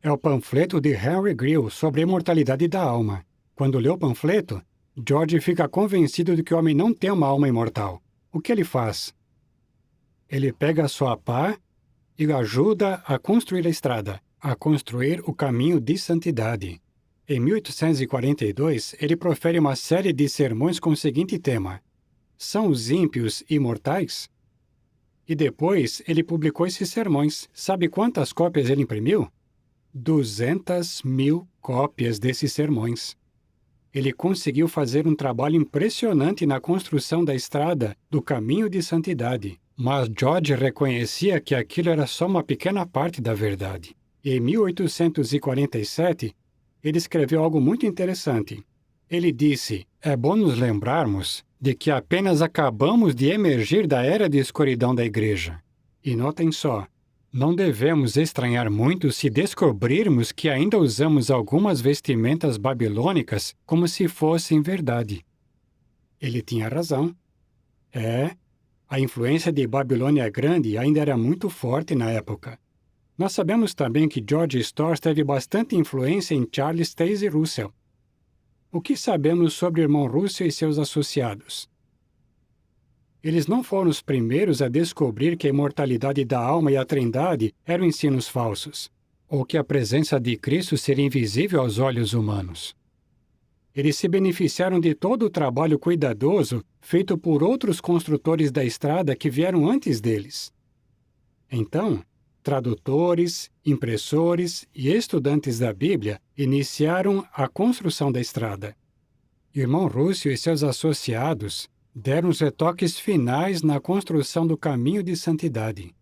K: É o panfleto de Henry Grew sobre a imortalidade da alma. Quando lê o panfleto, George fica convencido de que o homem não tem uma alma imortal. O que ele faz? Ele pega a sua pá e ajuda a construir a estrada, a construir o caminho de santidade. Em 1842, ele profere uma série de sermões com o seguinte tema: São os ímpios imortais? E depois ele publicou esses sermões. Sabe quantas cópias ele imprimiu? 200.000 cópias desses sermões. Ele conseguiu fazer um trabalho impressionante na construção da estrada do caminho de santidade. Mas George reconhecia que aquilo era só uma pequena parte da verdade. Em 1847, ele escreveu algo muito interessante. Ele disse: é bom nos lembrarmos de que apenas acabamos de emergir da era de escuridão da Igreja. E notem só, não devemos estranhar muito se descobrirmos que ainda usamos algumas vestimentas babilônicas como se fossem verdade. Ele tinha razão. A influência de Babilônia Grande ainda era muito forte na época. Nós sabemos também que George Storrs teve bastante influência em Charles Taze Russell. O que sabemos sobre o irmão Russell e seus associados? Eles não foram os primeiros a descobrir que a imortalidade da alma e a trindade eram ensinos falsos, ou que a presença de Cristo seria invisível aos olhos humanos. Eles se beneficiaram de todo o trabalho cuidadoso feito por outros construtores da estrada que vieram antes deles. Então, tradutores, impressores e estudantes da Bíblia iniciaram a construção da estrada. Irmão Russell e seus associados deram os retoques finais na construção do caminho de santidade.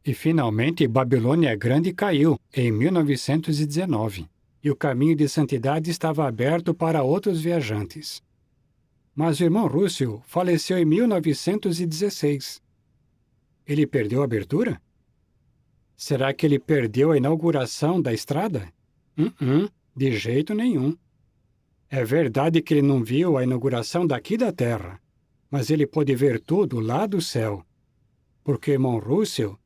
K: E, finalmente, Babilônia Grande caiu, em 1919, e o caminho de santidade estava aberto para outros viajantes. Mas o irmão Russell faleceu em 1916. Ele perdeu a abertura? Será que ele perdeu a inauguração da estrada? De jeito nenhum. É verdade que ele não viu a inauguração daqui da Terra, mas ele pôde ver tudo lá do céu. Porque o irmão Russell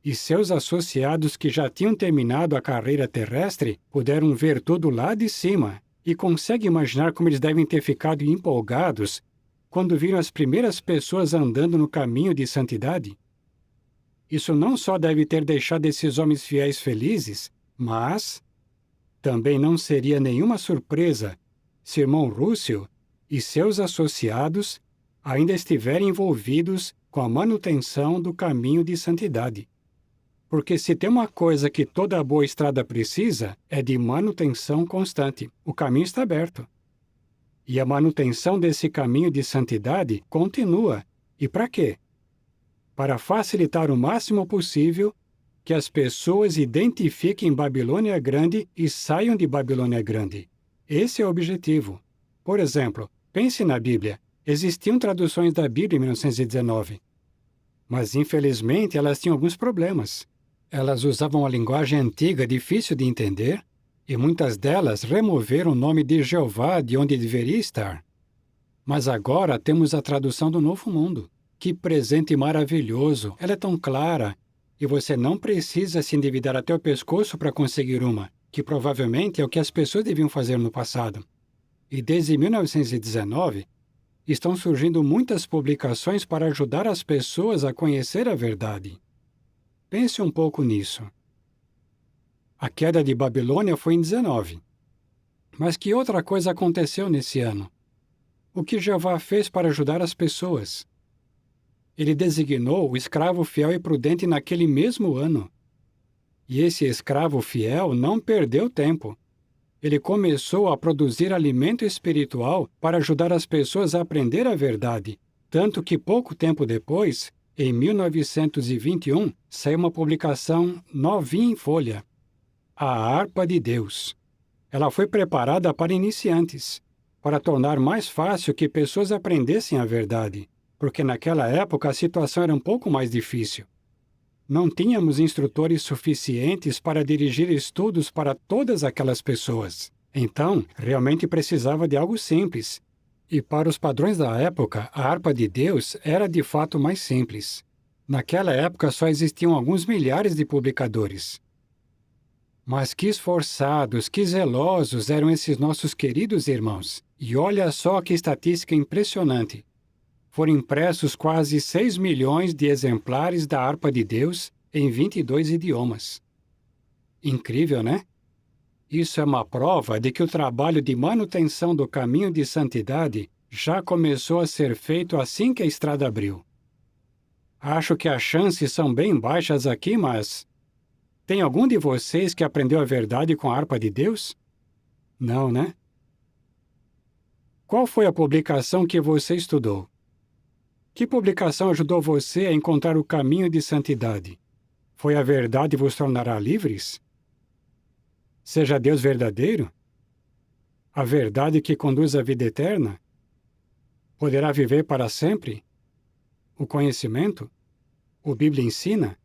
K: e seus associados que já tinham terminado a carreira terrestre puderam ver tudo lá de cima. E consegue imaginar como eles devem ter ficado empolgados quando viram as primeiras pessoas andando no caminho de santidade? Isso não só deve ter deixado esses homens fiéis felizes, mas também não seria nenhuma surpresa se o irmão Russell e seus associados ainda estiverem envolvidos com a manutenção do caminho de santidade. Porque se tem uma coisa que toda boa estrada precisa, é de manutenção constante. O caminho está aberto. E a manutenção desse caminho de santidade continua. E para quê? Para facilitar o máximo possível que as pessoas identifiquem Babilônia Grande e saiam de Babilônia Grande. Esse é o objetivo. Por exemplo, pense na Bíblia. Existiam traduções da Bíblia em 1919. Mas, infelizmente, elas tinham alguns problemas. Elas usavam a linguagem antiga difícil de entender, e muitas delas removeram o nome de Jeová de onde deveria estar. Mas agora temos a tradução do Novo Mundo. Que presente maravilhoso! Ela é tão clara, e você não precisa se endividar até o pescoço para conseguir uma, que provavelmente é o que as pessoas deviam fazer no passado. E desde 1919, estão surgindo muitas publicações para ajudar as pessoas a conhecer a verdade. Pense um pouco nisso. A queda de Babilônia foi em 19. Mas que outra coisa aconteceu nesse ano? O que Jeová fez para ajudar as pessoas? Ele designou o escravo fiel e prudente naquele mesmo ano. E esse escravo fiel não perdeu tempo. Ele começou a produzir alimento espiritual para ajudar as pessoas a aprender a verdade, tanto que pouco tempo depois, em 1921, saiu uma publicação novinha em folha, A Harpa de Deus. Ela foi preparada para iniciantes, para tornar mais fácil que pessoas aprendessem a verdade, porque naquela época a situação era um pouco mais difícil. não tínhamos instrutores suficientes para dirigir estudos para todas aquelas pessoas. Então, realmente precisava de algo simples. E para os padrões da época, a harpa de Deus era de fato mais simples. Naquela época só existiam alguns milhares de publicadores. Mas que esforçados, que zelosos eram esses nossos queridos irmãos. E olha só que estatística impressionante. Foram impressos quase 6 milhões de exemplares da harpa de Deus em 22 idiomas. Incrível, né? Isso é uma prova de que o trabalho de manutenção do caminho de santidade já começou a ser feito assim que a estrada abriu. Acho que as chances são bem baixas aqui, mas... Tem algum de vocês que aprendeu a verdade com a harpa de Deus? Não, né? Qual foi a publicação que você estudou? Que publicação ajudou você a encontrar o caminho de santidade? Foi a verdade vos tornará livres? Seja Deus verdadeiro? A verdade que conduz à vida eterna? Poderá viver para sempre? O conhecimento? O Bíblia ensina?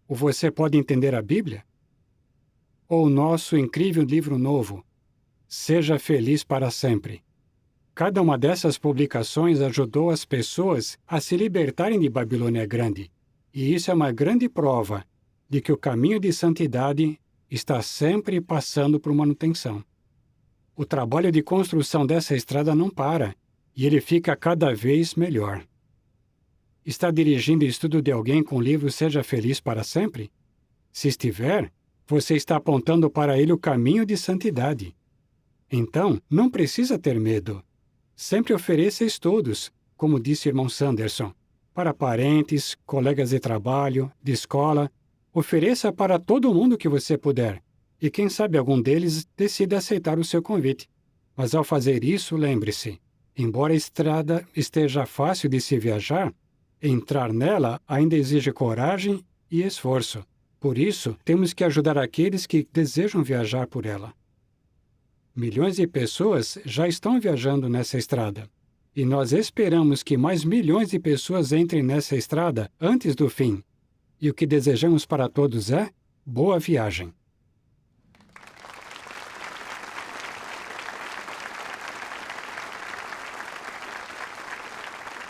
K: O você pode entender a Bíblia? Ou o nosso incrível livro novo, Seja Feliz para Sempre? Cada uma dessas publicações ajudou as pessoas a se libertarem de Babilônia Grande. E isso é uma grande prova de que o caminho de santidade está sempre passando por manutenção. O trabalho de construção dessa estrada não para, e ele fica cada vez melhor. Está dirigindo o estudo de alguém com o livro Seja Feliz para Sempre? Se estiver, você está apontando para ele o caminho de santidade. Então, não precisa ter medo. Sempre ofereça estudos, como disse o irmão Sanderson, para parentes, colegas de trabalho, de escola. Ofereça para todo mundo que você puder, e quem sabe algum deles decida aceitar o seu convite. Mas ao fazer isso, lembre-se, embora a estrada esteja fácil de se viajar, entrar nela ainda exige coragem e esforço. Por isso, temos que ajudar aqueles que desejam viajar por ela. Milhões de pessoas já estão viajando nessa estrada. E nós esperamos que mais milhões de pessoas entrem nessa estrada antes do fim. E o que desejamos para todos é boa viagem.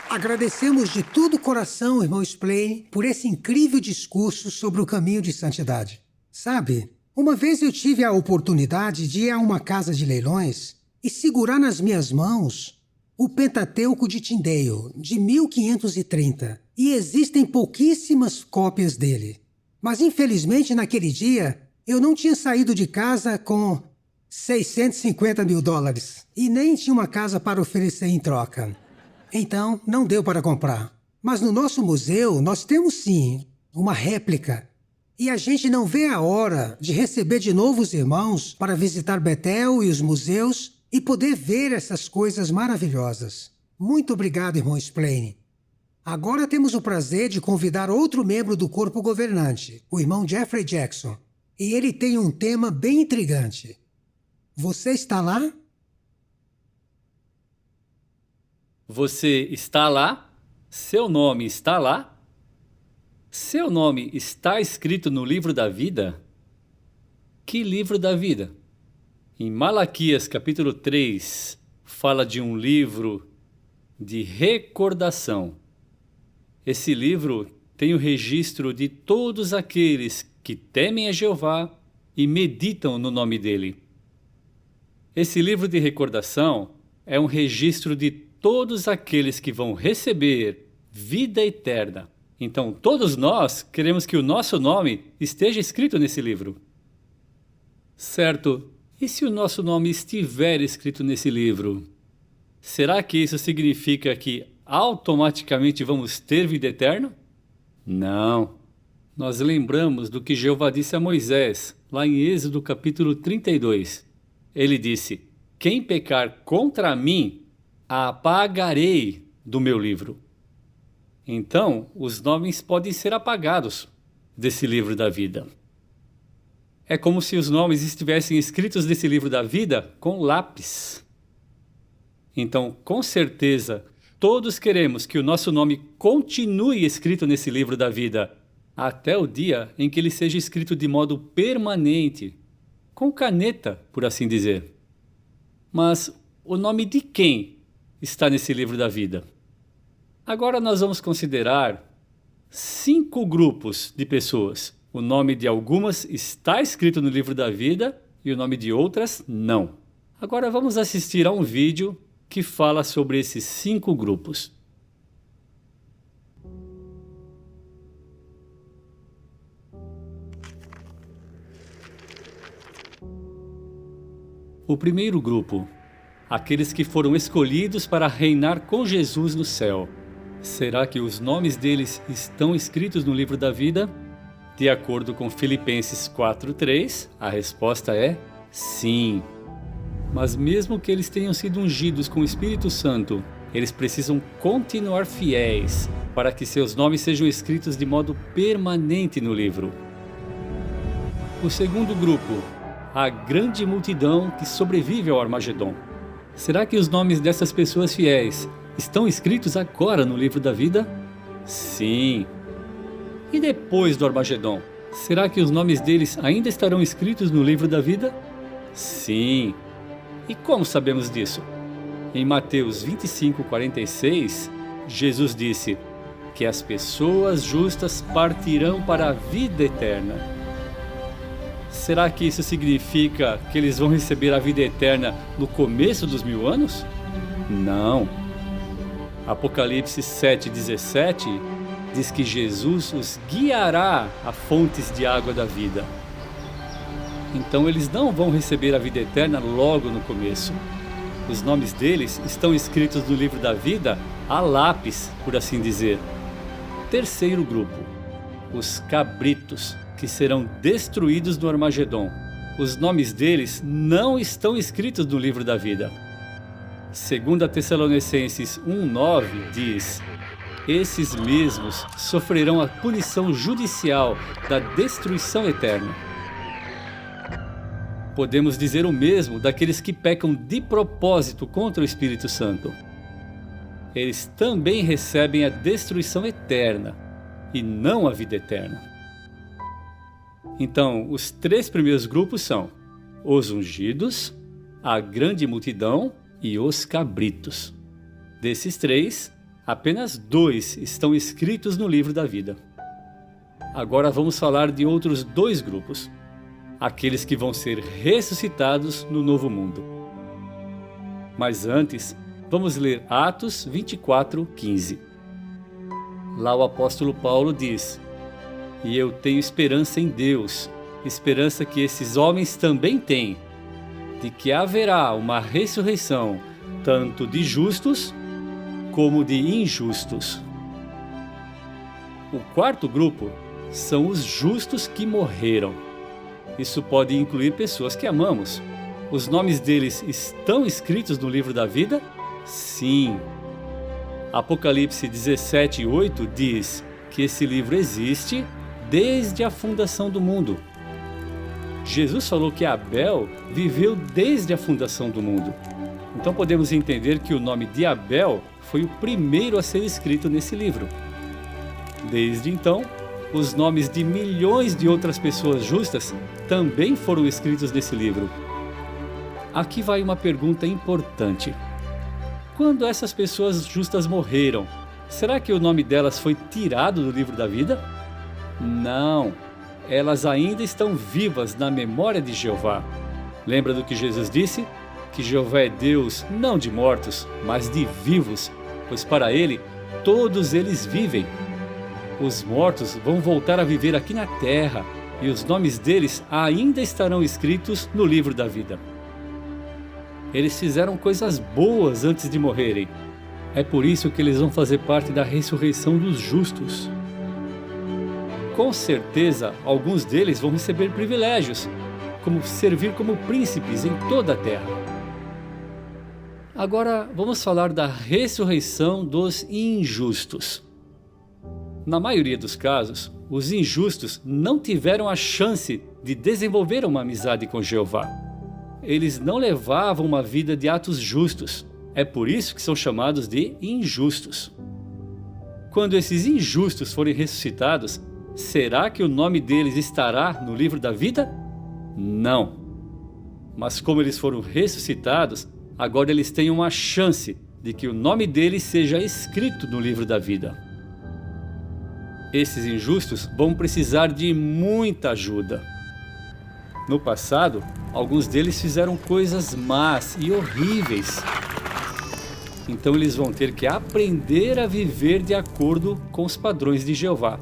A: Agradecemos de todo o coração, irmão Splaine, por esse incrível discurso sobre o caminho de santidade. Sabe, uma vez eu tive a oportunidade de ir a uma casa de leilões e segurar nas minhas mãos o Pentateuco de Tyndale, de 1530. E existem pouquíssimas cópias dele. Mas, infelizmente, naquele dia, eu não tinha saído de casa com $650 mil e nem tinha uma casa para oferecer em troca. Então, não deu para comprar. Mas no nosso museu, nós temos sim uma réplica. E a gente não vê a hora de receber de novo os irmãos para visitar Betel e os museus e poder ver essas coisas maravilhosas. Muito obrigado, irmão Splaine. Agora temos o prazer de convidar outro membro do corpo governante, o irmão Jeffrey Jackson. E ele tem um tema bem intrigante. Você está lá?
J: Você está lá? Seu nome está lá? Seu nome está escrito no livro da vida? Que livro da vida? Em Malaquias capítulo 3, fala de um livro de recordação. Esse livro tem o registro de todos aqueles que temem a Jeová e meditam no nome dele. Esse livro de recordação é um registro de todos aqueles que vão receber vida eterna. Então, todos nós queremos que o nosso nome esteja escrito nesse livro. Certo? E se o nosso nome estiver escrito nesse livro? Será que isso significa que automaticamente vamos ter vida eterna? Não. Nós lembramos do que Jeová disse a Moisés, lá em Êxodo capítulo 32. Ele disse: quem pecar contra mim, a apagarei do meu livro. Então, os nomes podem ser apagados desse livro da vida. É como se os nomes estivessem escritos nesse livro da vida com lápis. Então, com certeza, Todos queremos que o nosso nome continue escrito nesse livro da vida, até o dia em que ele seja escrito de modo permanente, com caneta, por assim dizer. Mas o nome de quem está nesse livro da vida? Agora nós vamos considerar 5 grupos de pessoas. O nome de algumas está escrito no livro da vida e o nome de outras não. Agora vamos assistir a um vídeo que fala sobre esses 5 grupos. O primeiro grupo, aqueles que foram escolhidos para reinar com Jesus no céu. Será que os nomes deles estão escritos no livro da vida? De acordo com Filipenses 4:3, a resposta é sim. Mas mesmo que eles tenham sido ungidos com o Espírito Santo, eles precisam continuar fiéis para que seus nomes sejam escritos de modo permanente no livro. O segundo grupo, a grande multidão que sobrevive ao Armagedon. Será que os nomes dessas pessoas fiéis estão escritos agora no livro da vida? Sim. E depois do Armagedon, será que os nomes deles ainda estarão escritos no livro da vida? Sim. E como sabemos disso? Em Mateus 25:46, Jesus disse que as pessoas justas partirão para a vida eterna. Será que isso significa que eles vão receber a vida eterna no começo dos 1000 anos? Não. Apocalipse 7:17 diz que Jesus os guiará a fontes de água da vida. Então eles não vão receber a vida eterna logo no começo. Os nomes deles estão escritos no livro da vida a lápis, por assim dizer. Terceiro grupo, os cabritos, que serão destruídos no Armagedon. Os nomes deles não estão escritos no livro da vida. 2 Tessalonicenses 1:9 diz: esses mesmos sofrerão a punição judicial da destruição eterna. Podemos dizer o mesmo daqueles que pecam de propósito contra o Espírito Santo. Eles também recebem a destruição eterna e não a vida eterna. Então, os 3 primeiros grupos são os ungidos, a grande multidão e os cabritos. Desses 3, apenas 2 estão escritos no livro da vida. Agora vamos falar de outros 2 grupos. Aqueles que vão ser ressuscitados no novo mundo. Mas antes, vamos ler Atos 24:15. Lá o apóstolo Paulo diz: e eu tenho esperança em Deus, esperança que esses homens também têm, de que haverá uma ressurreição, tanto de justos como de injustos. O quarto grupo são os justos que morreram. Isso pode incluir pessoas que amamos. Os nomes deles estão escritos no livro da vida? Sim. Apocalipse 17:8 diz que esse livro existe desde a fundação do mundo. Jesus falou que Abel viveu desde a fundação do mundo. Então podemos entender que o nome de Abel foi o primeiro a ser escrito nesse livro. Desde então, os nomes de milhões de outras pessoas justas também foram escritos nesse livro. Aqui vai uma pergunta importante. Quando essas pessoas justas morreram, será que o nome delas foi tirado do livro da vida? Não, elas ainda estão vivas na memória de Jeová. Lembra do que Jesus disse? Que Jeová é Deus não de mortos, mas de vivos, pois para Ele todos eles vivem. Os mortos vão voltar a viver aqui na terra e os nomes deles ainda estarão escritos no livro da vida. Eles fizeram coisas boas antes de morrerem. É por isso que eles vão fazer parte da ressurreição dos justos. Com certeza, alguns deles vão receber privilégios, como servir como príncipes em toda a terra. Agora vamos falar da ressurreição dos injustos. Na maioria dos casos, os injustos não tiveram a chance de desenvolver uma amizade com Jeová. Eles não levavam uma vida de atos justos. É por isso que são chamados de injustos. Quando esses injustos forem ressuscitados, será que o nome deles estará no livro da vida? Não. Mas como eles foram ressuscitados, agora eles têm uma chance de que o nome deles seja escrito no livro da vida. Esses injustos vão precisar de muita ajuda. No passado, alguns deles fizeram coisas más e horríveis. Então eles vão ter que aprender a viver de acordo com os padrões de Jeová.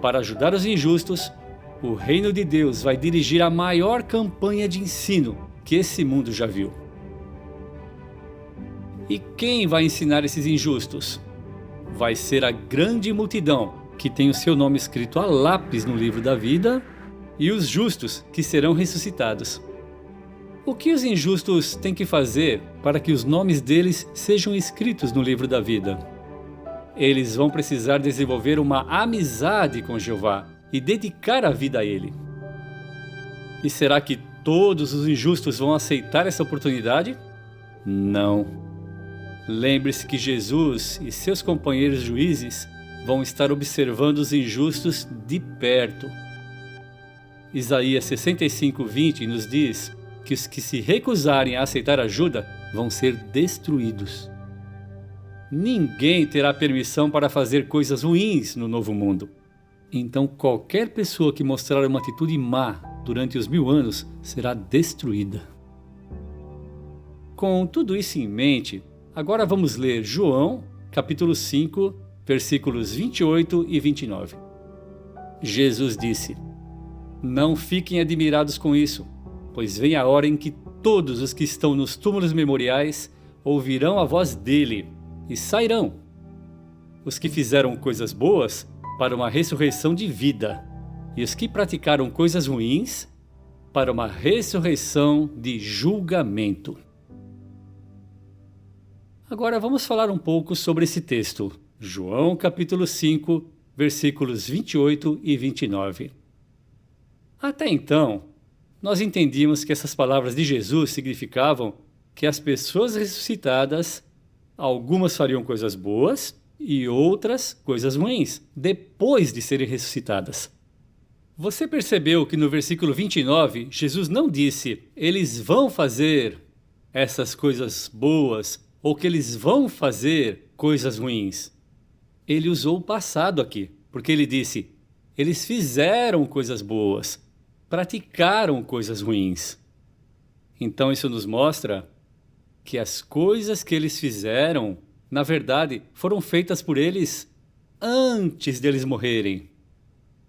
J: Para ajudar os injustos, o reino de Deus vai dirigir a maior campanha de ensino que esse mundo já viu. E quem vai ensinar esses injustos? Vai ser a grande multidão que tem o seu nome escrito a lápis no livro da vida e os justos que serão ressuscitados. O que os injustos têm que fazer para que os nomes deles sejam escritos no livro da vida? Eles vão precisar desenvolver uma amizade com Jeová e dedicar a vida a Ele. E será que todos os injustos vão aceitar essa oportunidade? Não. Lembre-se que Jesus e seus companheiros juízes vão estar observando os injustos de perto. Isaías 65:20 nos diz que os que se recusarem a aceitar ajuda vão ser destruídos. Ninguém terá permissão para fazer coisas ruins no novo mundo. Então qualquer pessoa que mostrar uma atitude má durante os 1000 anos será destruída. Com tudo isso em mente, agora vamos ler João, capítulo 5, versículos 28 e 29. Jesus disse: "Não fiquem admirados com isso, pois vem a hora em que todos os que estão nos túmulos memoriais ouvirão a voz dele e sairão. Os que fizeram coisas boas para uma ressurreição de vida, e os que praticaram coisas ruins para uma ressurreição de julgamento." Agora vamos falar um pouco sobre esse texto. João capítulo 5, versículos 28 e 29. Até então, nós entendíamos que essas palavras de Jesus significavam que as pessoas ressuscitadas, algumas fariam coisas boas e outras coisas ruins, depois de serem ressuscitadas. Você percebeu que no versículo 29, Jesus não disse, eles vão fazer essas coisas boas, ou que eles vão fazer coisas ruins. Ele usou o passado aqui, porque ele disse, eles fizeram coisas boas, praticaram coisas ruins. Então isso nos mostra que as coisas que eles fizeram, na verdade, foram feitas por eles antes deles morrerem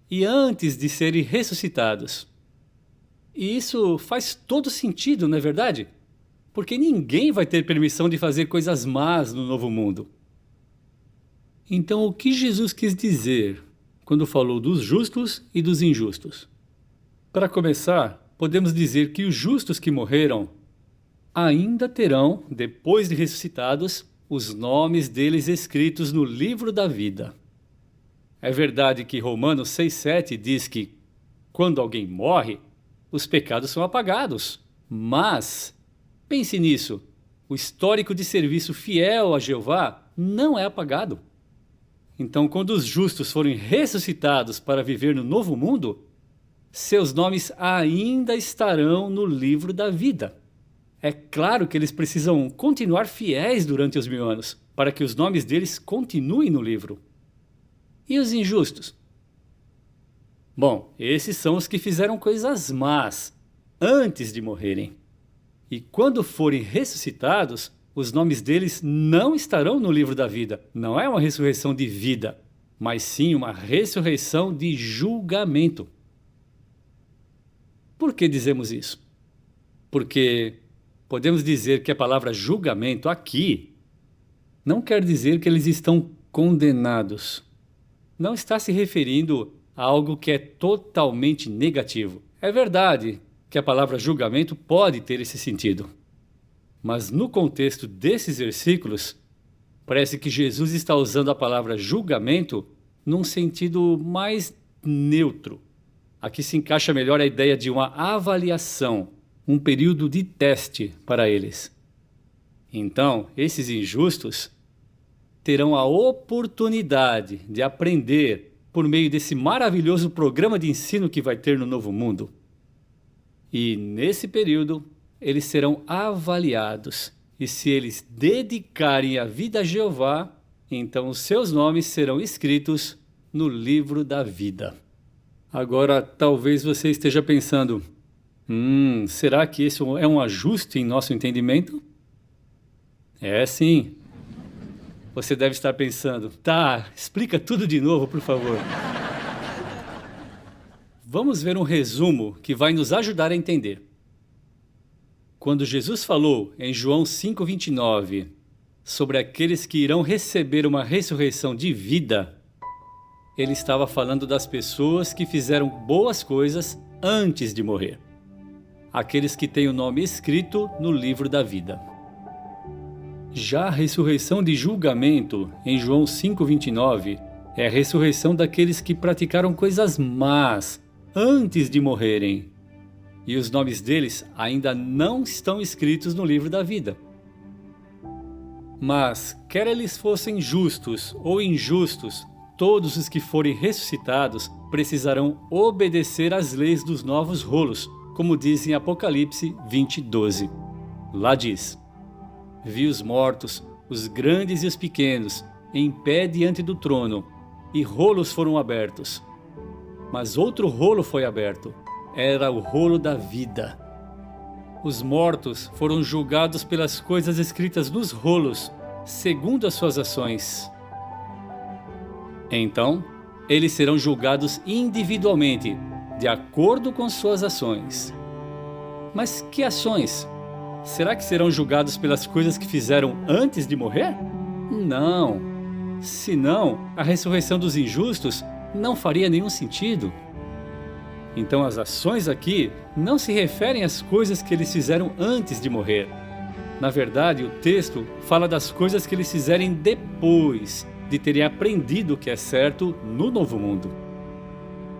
J: e antes de serem ressuscitados. E isso faz todo sentido, não é verdade? Porque ninguém vai ter permissão de fazer coisas más no novo mundo. Então, o que Jesus quis dizer quando falou dos justos e dos injustos? Para começar, podemos dizer que os justos que morreram ainda terão, depois de ressuscitados, os nomes deles escritos no livro da vida. É verdade que Romanos 6,7 diz que, quando alguém morre, os pecados são apagados. Mas, pense nisso, o histórico de serviço fiel a Jeová não é apagado. Então, quando os justos forem ressuscitados para viver no novo mundo, seus nomes ainda estarão no livro da vida. É claro que eles precisam continuar fiéis durante os 1000 anos, para que os nomes deles continuem no livro. E os injustos? Bom, esses são os que fizeram coisas más antes de morrerem. E quando forem ressuscitados, os nomes deles não estarão no livro da vida. Não é uma ressurreição de vida, mas sim uma ressurreição de julgamento. Por que dizemos isso? Porque podemos dizer que a palavra julgamento aqui não quer dizer que eles estão condenados. Não está se referindo a algo que é totalmente negativo. É verdade que a palavra julgamento pode ter esse sentido. Mas no contexto desses versículos, parece que Jesus está usando a palavra julgamento num sentido mais neutro. Aqui se encaixa melhor a ideia de uma avaliação, um período de teste para eles. Então, esses injustos terão a oportunidade de aprender por meio desse maravilhoso programa de ensino que vai ter no Novo Mundo. E, nesse período, eles serão avaliados. E se eles dedicarem a vida a Jeová, então os seus nomes serão escritos no livro da vida. Agora, talvez você esteja pensando, será que isso é um ajuste em nosso entendimento? É sim. Você deve estar pensando, tá, explica tudo de novo, por favor. Vamos ver um resumo que vai nos ajudar a entender. Quando Jesus falou em João 5,29 sobre aqueles que irão receber uma ressurreição de vida, ele estava falando das pessoas que fizeram boas coisas antes de morrer. Aqueles que têm o nome escrito no livro da vida. Já a ressurreição de julgamento, em João 5,29, é a ressurreição daqueles que praticaram coisas más antes de morrerem. E os nomes deles ainda não estão escritos no livro da vida. Mas, quer eles fossem justos ou injustos, todos os que forem ressuscitados precisarão obedecer às leis dos novos rolos, como diz em Apocalipse 20:12. Lá diz: Vi os mortos, os grandes e os pequenos, em pé diante do trono, e rolos foram abertos. Mas outro rolo foi aberto, era o rolo da vida. Os mortos foram julgados pelas coisas escritas nos rolos, segundo as suas ações. Então, eles serão julgados individualmente, de acordo com suas ações. Mas que ações? Será que serão julgados pelas coisas que fizeram antes de morrer? Não. Senão, a ressurreição dos injustos não faria nenhum sentido. Então as ações aqui não se referem às coisas que eles fizeram antes de morrer. Na verdade, o texto fala das coisas que eles fizerem depois de terem aprendido o que é certo no Novo Mundo.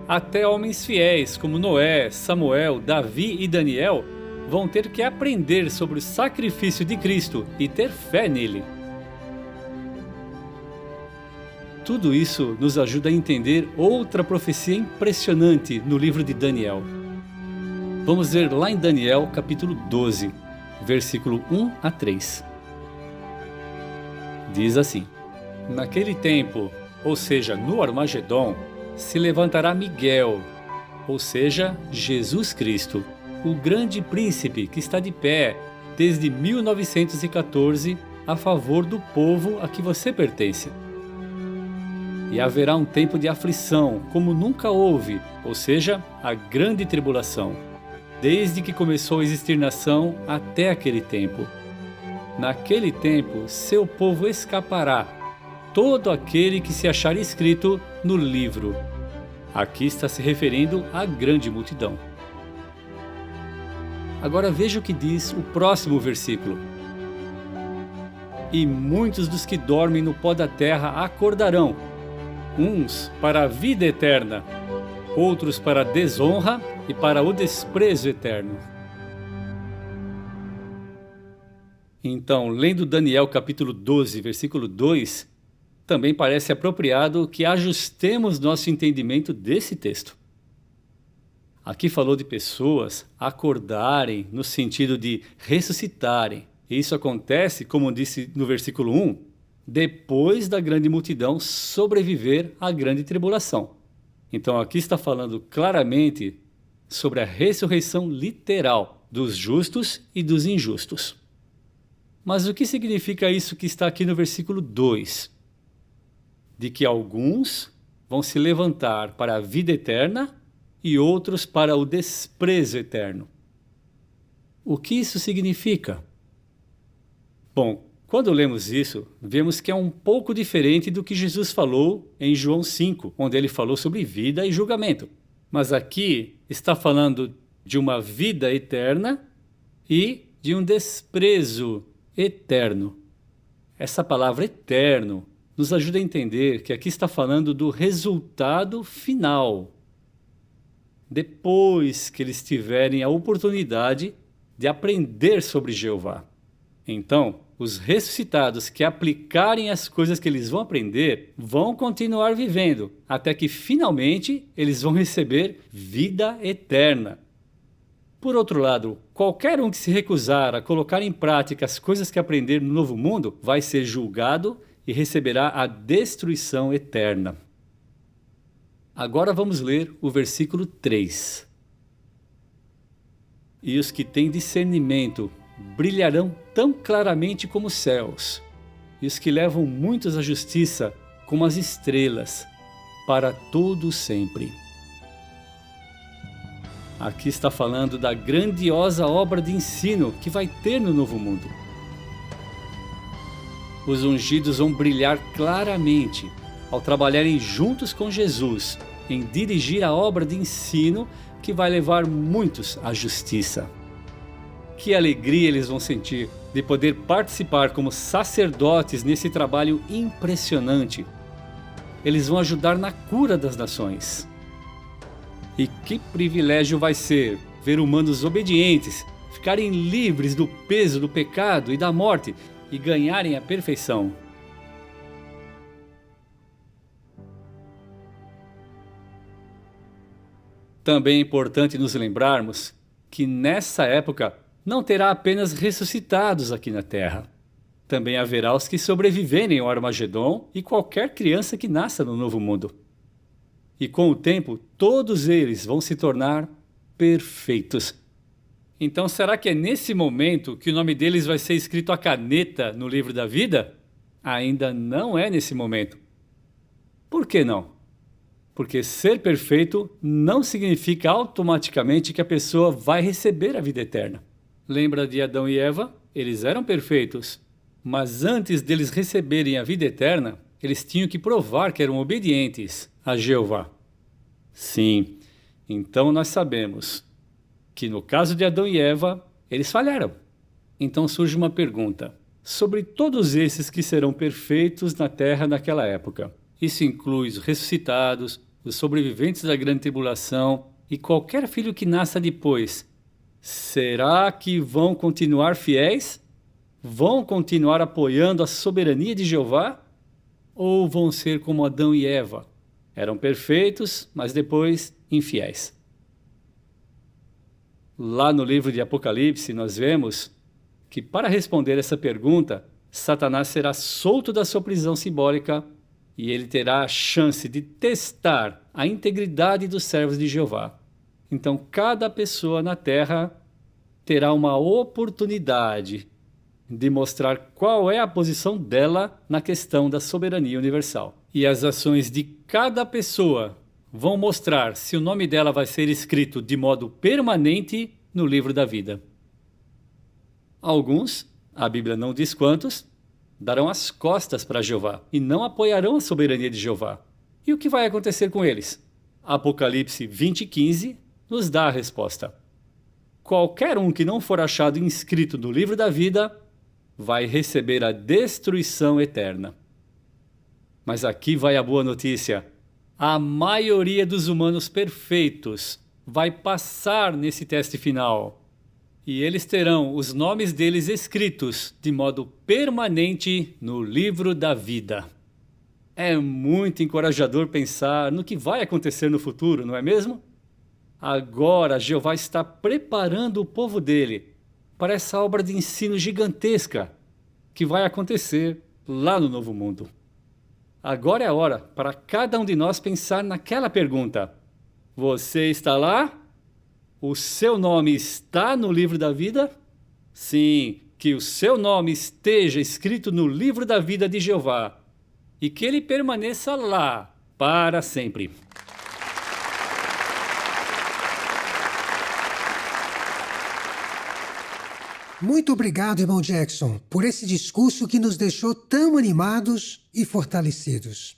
J: Até homens fiéis como Noé, Samuel, Davi e Daniel vão ter que aprender sobre o sacrifício de Cristo e ter fé nele. Tudo isso nos ajuda a entender outra profecia impressionante no livro de Daniel. Vamos ver lá em Daniel, capítulo 12, versículo 1 a 3. Diz assim: Naquele tempo, ou seja, no Armagedon, se levantará Miguel, ou seja, Jesus Cristo, o grande príncipe que está de pé desde 1914 a favor do povo a que você pertence. E haverá um tempo de aflição, como nunca houve, ou seja, a grande tribulação, desde que começou a existir nação até aquele tempo. Naquele tempo, seu povo escapará, todo aquele que se achar escrito no livro. Aqui está se referindo à grande multidão. Agora veja o que diz o próximo versículo. E muitos dos que dormem no pó da terra acordarão, uns para a vida eterna, outros para a desonra e para o desprezo eterno. Então, lendo Daniel capítulo 12, versículo 2, também parece apropriado que ajustemos nosso entendimento desse texto. Aqui falou de pessoas acordarem no sentido de ressuscitarem. E isso acontece, como disse no versículo 1, depois da grande multidão sobreviver à grande tribulação. Então aqui está falando claramente sobre a ressurreição literal dos justos e dos injustos. Mas o que significa isso que está aqui no versículo 2? De que alguns vão se levantar para a vida eterna e outros para o desprezo eterno. O que isso significa? Bom, quando lemos isso, vemos que é um pouco diferente do que Jesus falou em João 5, onde ele falou sobre vida e julgamento. Mas aqui está falando de uma vida eterna e de um desprezo eterno. Essa palavra eterno nos ajuda a entender que aqui está falando do resultado final. Depois que eles tiverem a oportunidade de aprender sobre Jeová. Então, os ressuscitados que aplicarem as coisas que eles vão aprender vão continuar vivendo, até que finalmente eles vão receber vida eterna. Por outro lado, qualquer um que se recusar a colocar em prática as coisas que aprender no novo mundo vai ser julgado e receberá a destruição eterna. Agora vamos ler o versículo 3. E os que têm discernimento brilharão tão claramente como os céus, e os que levam muitos à justiça como as estrelas, para todo sempre. Aqui está falando da grandiosa obra de ensino que vai ter no novo mundo. Os ungidos vão brilhar claramente ao trabalharem juntos com Jesus em dirigir a obra de ensino que vai levar muitos à justiça. Que alegria eles vão sentir de poder participar como sacerdotes nesse trabalho impressionante. Eles vão ajudar na cura das nações. E que privilégio vai ser ver humanos obedientes ficarem livres do peso do pecado e da morte e ganharem a perfeição. Também é importante nos lembrarmos que nessa época não terá apenas ressuscitados aqui na Terra. Também haverá os que sobreviverem ao Armagedon e qualquer criança que nasça no Novo Mundo. E com o tempo, todos eles vão se tornar perfeitos. Então, será que é nesse momento que o nome deles vai ser escrito à caneta no livro da vida? Ainda não é nesse momento. Por que não? Porque ser perfeito não significa automaticamente que a pessoa vai receber a vida eterna. Lembra de Adão e Eva? Eles eram perfeitos, mas antes deles receberem a vida eterna, eles tinham que provar que eram obedientes a Jeová. Sim, então nós sabemos que no caso de Adão e Eva, eles falharam. Então surge uma pergunta sobre todos esses que serão perfeitos na terra naquela época. Isso inclui os ressuscitados, os sobreviventes da grande tribulação e qualquer filho que nasça depois. Será que vão continuar fiéis? Vão continuar apoiando a soberania de Jeová? Ou vão ser como Adão e Eva? Eram perfeitos, mas depois infiéis. Lá no livro de Apocalipse, nós vemos que para responder essa pergunta, Satanás será solto da sua prisão simbólica e ele terá a chance de testar a integridade dos servos de Jeová. Então, cada pessoa na Terra terá uma oportunidade de mostrar qual é a posição dela na questão da soberania universal. E as ações de cada pessoa vão mostrar se o nome dela vai ser escrito de modo permanente no livro da vida. Alguns, a Bíblia não diz quantos, darão as costas para Jeová e não apoiarão a soberania de Jeová. E o que vai acontecer com eles? Apocalipse 20:15 nos dá a resposta. Qualquer um que não for achado inscrito no livro da vida vai receber a destruição eterna. Mas aqui vai a boa notícia. A maioria dos humanos perfeitos vai passar nesse teste final. E eles terão os nomes deles escritos de modo permanente no livro da vida. É muito encorajador pensar no que vai acontecer no futuro, não é mesmo? Agora, Jeová está preparando o povo dele para essa obra de ensino gigantesca que vai acontecer lá no Novo Mundo. Agora é a hora para cada um de nós pensar naquela pergunta. Você está lá? O seu nome está no livro da vida? Sim, que o seu nome esteja escrito no livro da vida de Jeová e que ele permaneça lá para sempre.
A: Muito obrigado, irmão Jackson, por esse discurso que nos deixou tão animados e fortalecidos.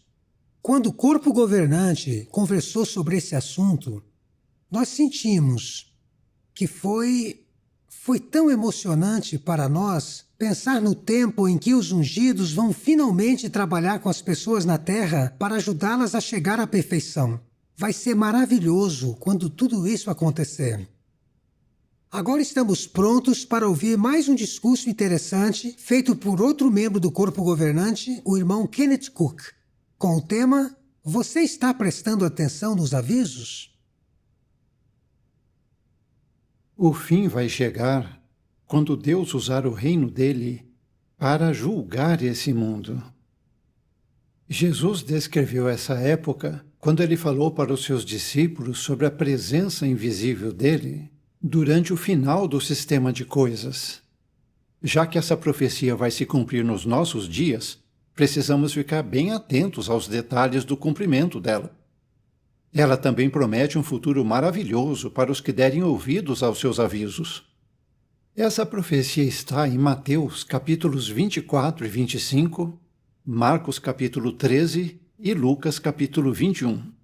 A: Quando o corpo governante conversou sobre esse assunto, nós sentimos que foi tão emocionante para nós pensar no tempo em que os ungidos vão finalmente trabalhar com as pessoas na Terra para ajudá-las a chegar à perfeição. Vai ser maravilhoso quando tudo isso acontecer. Agora estamos prontos para ouvir mais um discurso interessante feito por outro membro do corpo governante, o irmão Kenneth Cook, com o tema Você está prestando atenção nos avisos?
O: O fim vai chegar quando Deus usar o reino dele para julgar esse mundo. Jesus descreveu essa época quando ele falou para os seus discípulos sobre a presença invisível dele durante o final do sistema de coisas. Já que essa profecia vai se cumprir nos nossos dias, precisamos ficar bem atentos aos detalhes do cumprimento dela. Ela também promete um futuro maravilhoso para os que derem ouvidos aos seus avisos. Essa profecia está em Mateus capítulos 24 e 25, Marcos capítulo 13 e Lucas capítulo 21.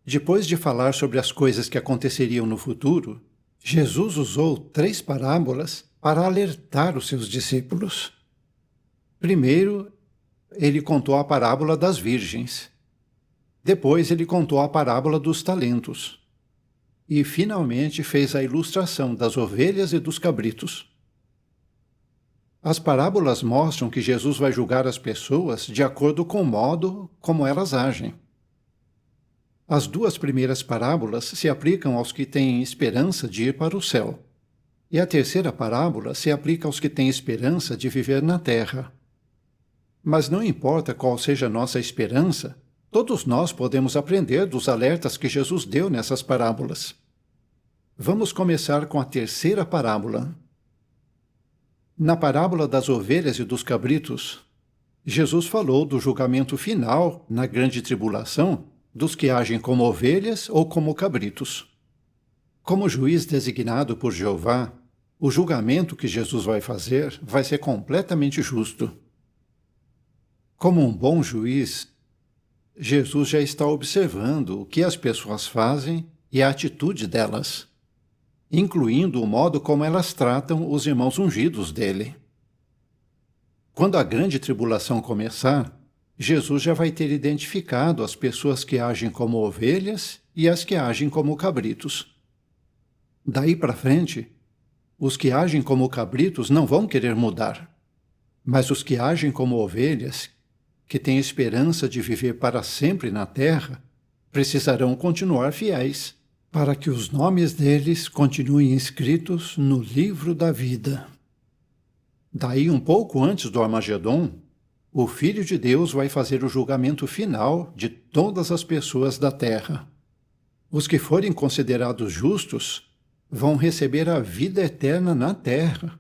O: Depois de falar sobre as coisas que aconteceriam no futuro, Jesus usou 3 parábolas para alertar os seus discípulos. Primeiro, ele contou a parábola das virgens. Depois ele contou a parábola dos talentos. E, finalmente, fez a ilustração das ovelhas e dos cabritos. As parábolas mostram que Jesus vai julgar as pessoas de acordo com o modo como elas agem. As 2 primeiras parábolas se aplicam aos que têm esperança de ir para o céu. E a terceira parábola se aplica aos que têm esperança de viver na terra. Mas não importa qual seja a nossa esperança, todos nós podemos aprender dos alertas que Jesus deu nessas parábolas. Vamos começar com a terceira parábola. Na parábola das ovelhas e dos cabritos, Jesus falou do julgamento final, na grande tribulação, dos que agem como ovelhas ou como cabritos. Como juiz designado por Jeová, o julgamento que Jesus vai fazer vai ser completamente justo. Como um bom juiz, Jesus já está observando o que as pessoas fazem e a atitude delas, incluindo o modo como elas tratam os irmãos ungidos dele. Quando a grande tribulação começar, Jesus já vai ter identificado as pessoas que agem como ovelhas e as que agem como cabritos. Daí para frente, os que agem como cabritos não vão querer mudar, mas os que agem como ovelhas, que têm esperança de viver para sempre na terra, precisarão continuar fiéis, para que os nomes deles continuem escritos no livro da vida. Daí, um pouco antes do Armagedon, o Filho de Deus vai fazer o julgamento final de todas as pessoas da terra. Os que forem considerados justos vão receber a vida eterna na terra.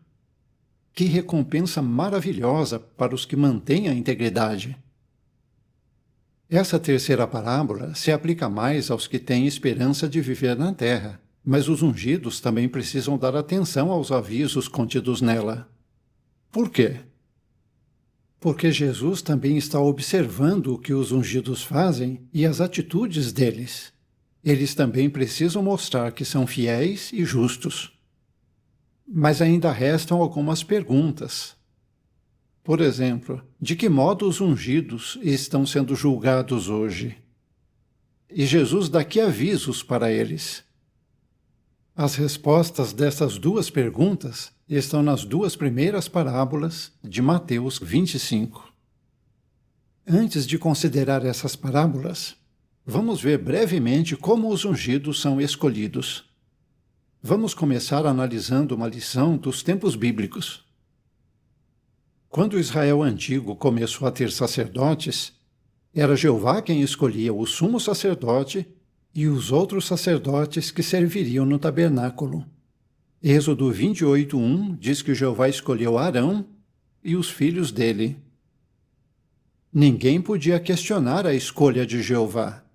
O: Que recompensa maravilhosa para os que mantêm a integridade! Essa terceira parábola se aplica mais aos que têm esperança de viver na terra, mas os ungidos também precisam dar atenção aos avisos contidos nela. Por quê? Porque Jesus também está observando o que os ungidos fazem e as atitudes deles. Eles também precisam mostrar que são fiéis e justos. Mas ainda restam algumas perguntas. Por exemplo, de que modo os ungidos estão sendo julgados hoje? E Jesus dá que avisos para eles? As respostas dessas 2 perguntas estão nas 2 primeiras parábolas de Mateus 25. Antes de considerar essas parábolas, vamos ver brevemente como os ungidos são escolhidos. Vamos começar analisando uma lição dos tempos bíblicos. Quando Israel antigo começou a ter sacerdotes, era Jeová quem escolhia o sumo sacerdote e os outros sacerdotes que serviriam no tabernáculo. Êxodo 28:1 diz que Jeová escolheu Arão e os filhos dele. Ninguém podia questionar a escolha de Jeová,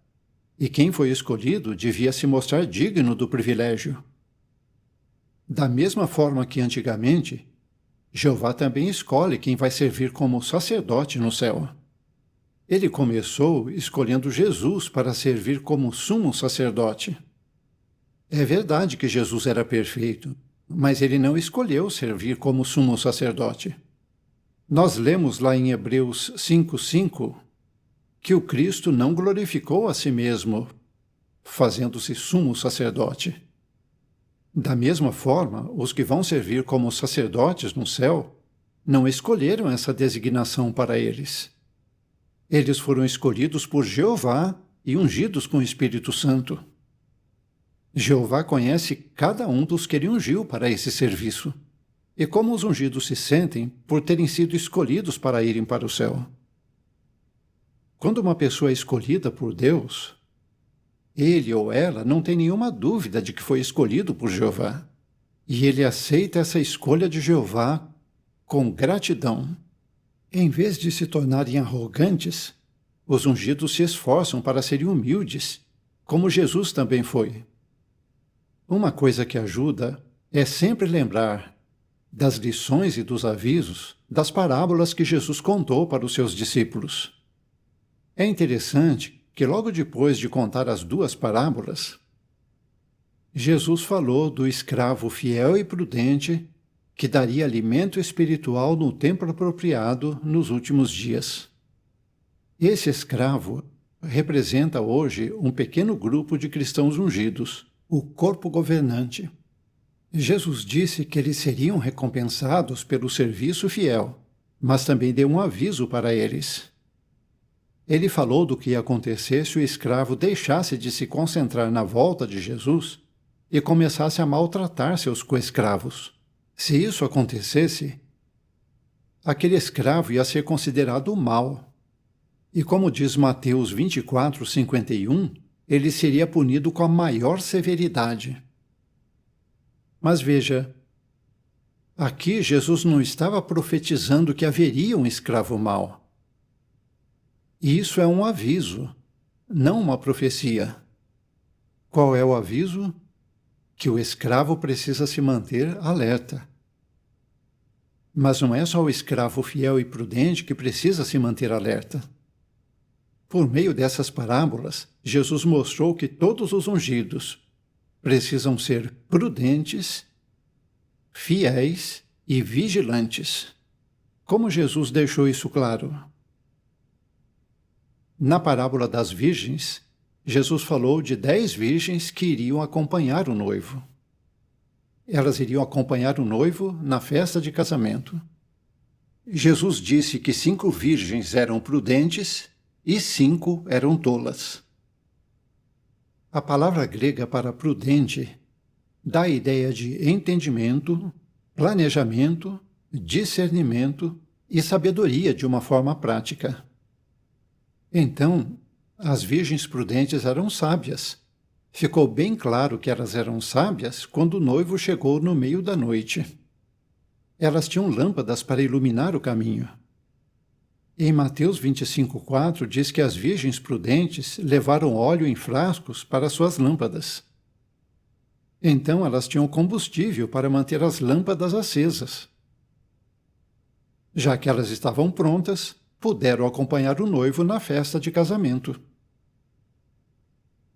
O: e quem foi escolhido devia se mostrar digno do privilégio. Da mesma forma que antigamente, Jeová também escolhe quem vai servir como sacerdote no céu. Ele começou escolhendo Jesus para servir como sumo sacerdote. É verdade que Jesus era perfeito, mas ele não escolheu servir como sumo sacerdote. Nós lemos lá em Hebreus 5:5 que o Cristo não glorificou a si mesmo, fazendo-se sumo sacerdote. Da mesma forma, os que vão servir como sacerdotes no céu não escolheram essa designação para eles. Eles foram escolhidos por Jeová e ungidos com o Espírito Santo. Jeová conhece cada um dos que ele ungiu para esse serviço, e como os ungidos se sentem por terem sido escolhidos para irem para o céu. Quando uma pessoa é escolhida por Deus, ele ou ela não tem nenhuma dúvida de que foi escolhido por Jeová, e ele aceita essa escolha de Jeová com gratidão. Em vez de se tornarem arrogantes, os ungidos se esforçam para serem humildes, como Jesus também foi. Uma coisa que ajuda é sempre lembrar das lições e dos avisos das parábolas que Jesus contou para os seus discípulos. É interessante que logo depois de contar as duas parábolas, Jesus falou do escravo fiel e prudente que daria alimento espiritual no tempo apropriado nos últimos dias. Esse escravo representa hoje um pequeno grupo de cristãos ungidos, o corpo governante. Jesus disse que eles seriam recompensados pelo serviço fiel, mas também deu um aviso para eles. Ele falou do que ia acontecer se o escravo deixasse de se concentrar na volta de Jesus e começasse a maltratar seus coescravos. Se isso acontecesse, aquele escravo ia ser considerado mau. E como diz Mateus 24:51, ele seria punido com a maior severidade. Mas veja, aqui Jesus não estava profetizando que haveria um escravo mau. Isso é um aviso, não uma profecia. Qual é o aviso? Que o escravo precisa se manter alerta. Mas não é só o escravo fiel e prudente que precisa se manter alerta. Por meio dessas parábolas, Jesus mostrou que todos os ungidos precisam ser prudentes, fiéis e vigilantes. Como Jesus deixou isso claro? Na parábola das virgens, Jesus falou de 10 virgens que iriam acompanhar o noivo. Elas iriam acompanhar o noivo na festa de casamento. Jesus disse que 5 virgens eram prudentes e 5 eram tolas. A palavra grega para prudente dá a ideia de entendimento, planejamento, discernimento e sabedoria de uma forma prática. Então, as virgens prudentes eram sábias. Ficou bem claro que elas eram sábias quando o noivo chegou no meio da noite. Elas tinham lâmpadas para iluminar o caminho. Em Mateus 25:4 diz que as virgens prudentes levaram óleo em frascos para suas lâmpadas. Então elas tinham combustível para manter as lâmpadas acesas. Já que elas estavam prontas, puderam acompanhar o noivo na festa de casamento.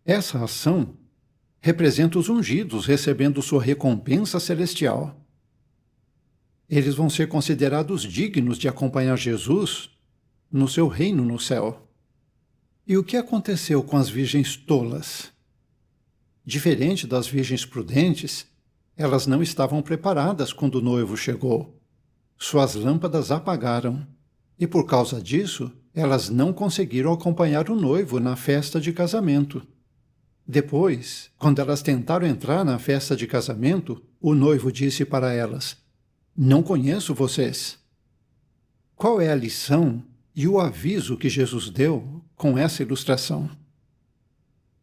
O: Essa ação representa os ungidos recebendo sua recompensa celestial. Eles vão ser considerados dignos de acompanhar Jesus no seu reino no céu. E o que aconteceu com as virgens tolas? Diferente das virgens prudentes, elas não estavam preparadas quando o noivo chegou. Suas lâmpadas apagaram, e por causa disso, elas não conseguiram acompanhar o noivo na festa de casamento. Depois, quando elas tentaram entrar na festa de casamento, o noivo disse para elas: "Não conheço vocês." Qual é a lição e o aviso que Jesus deu com essa ilustração?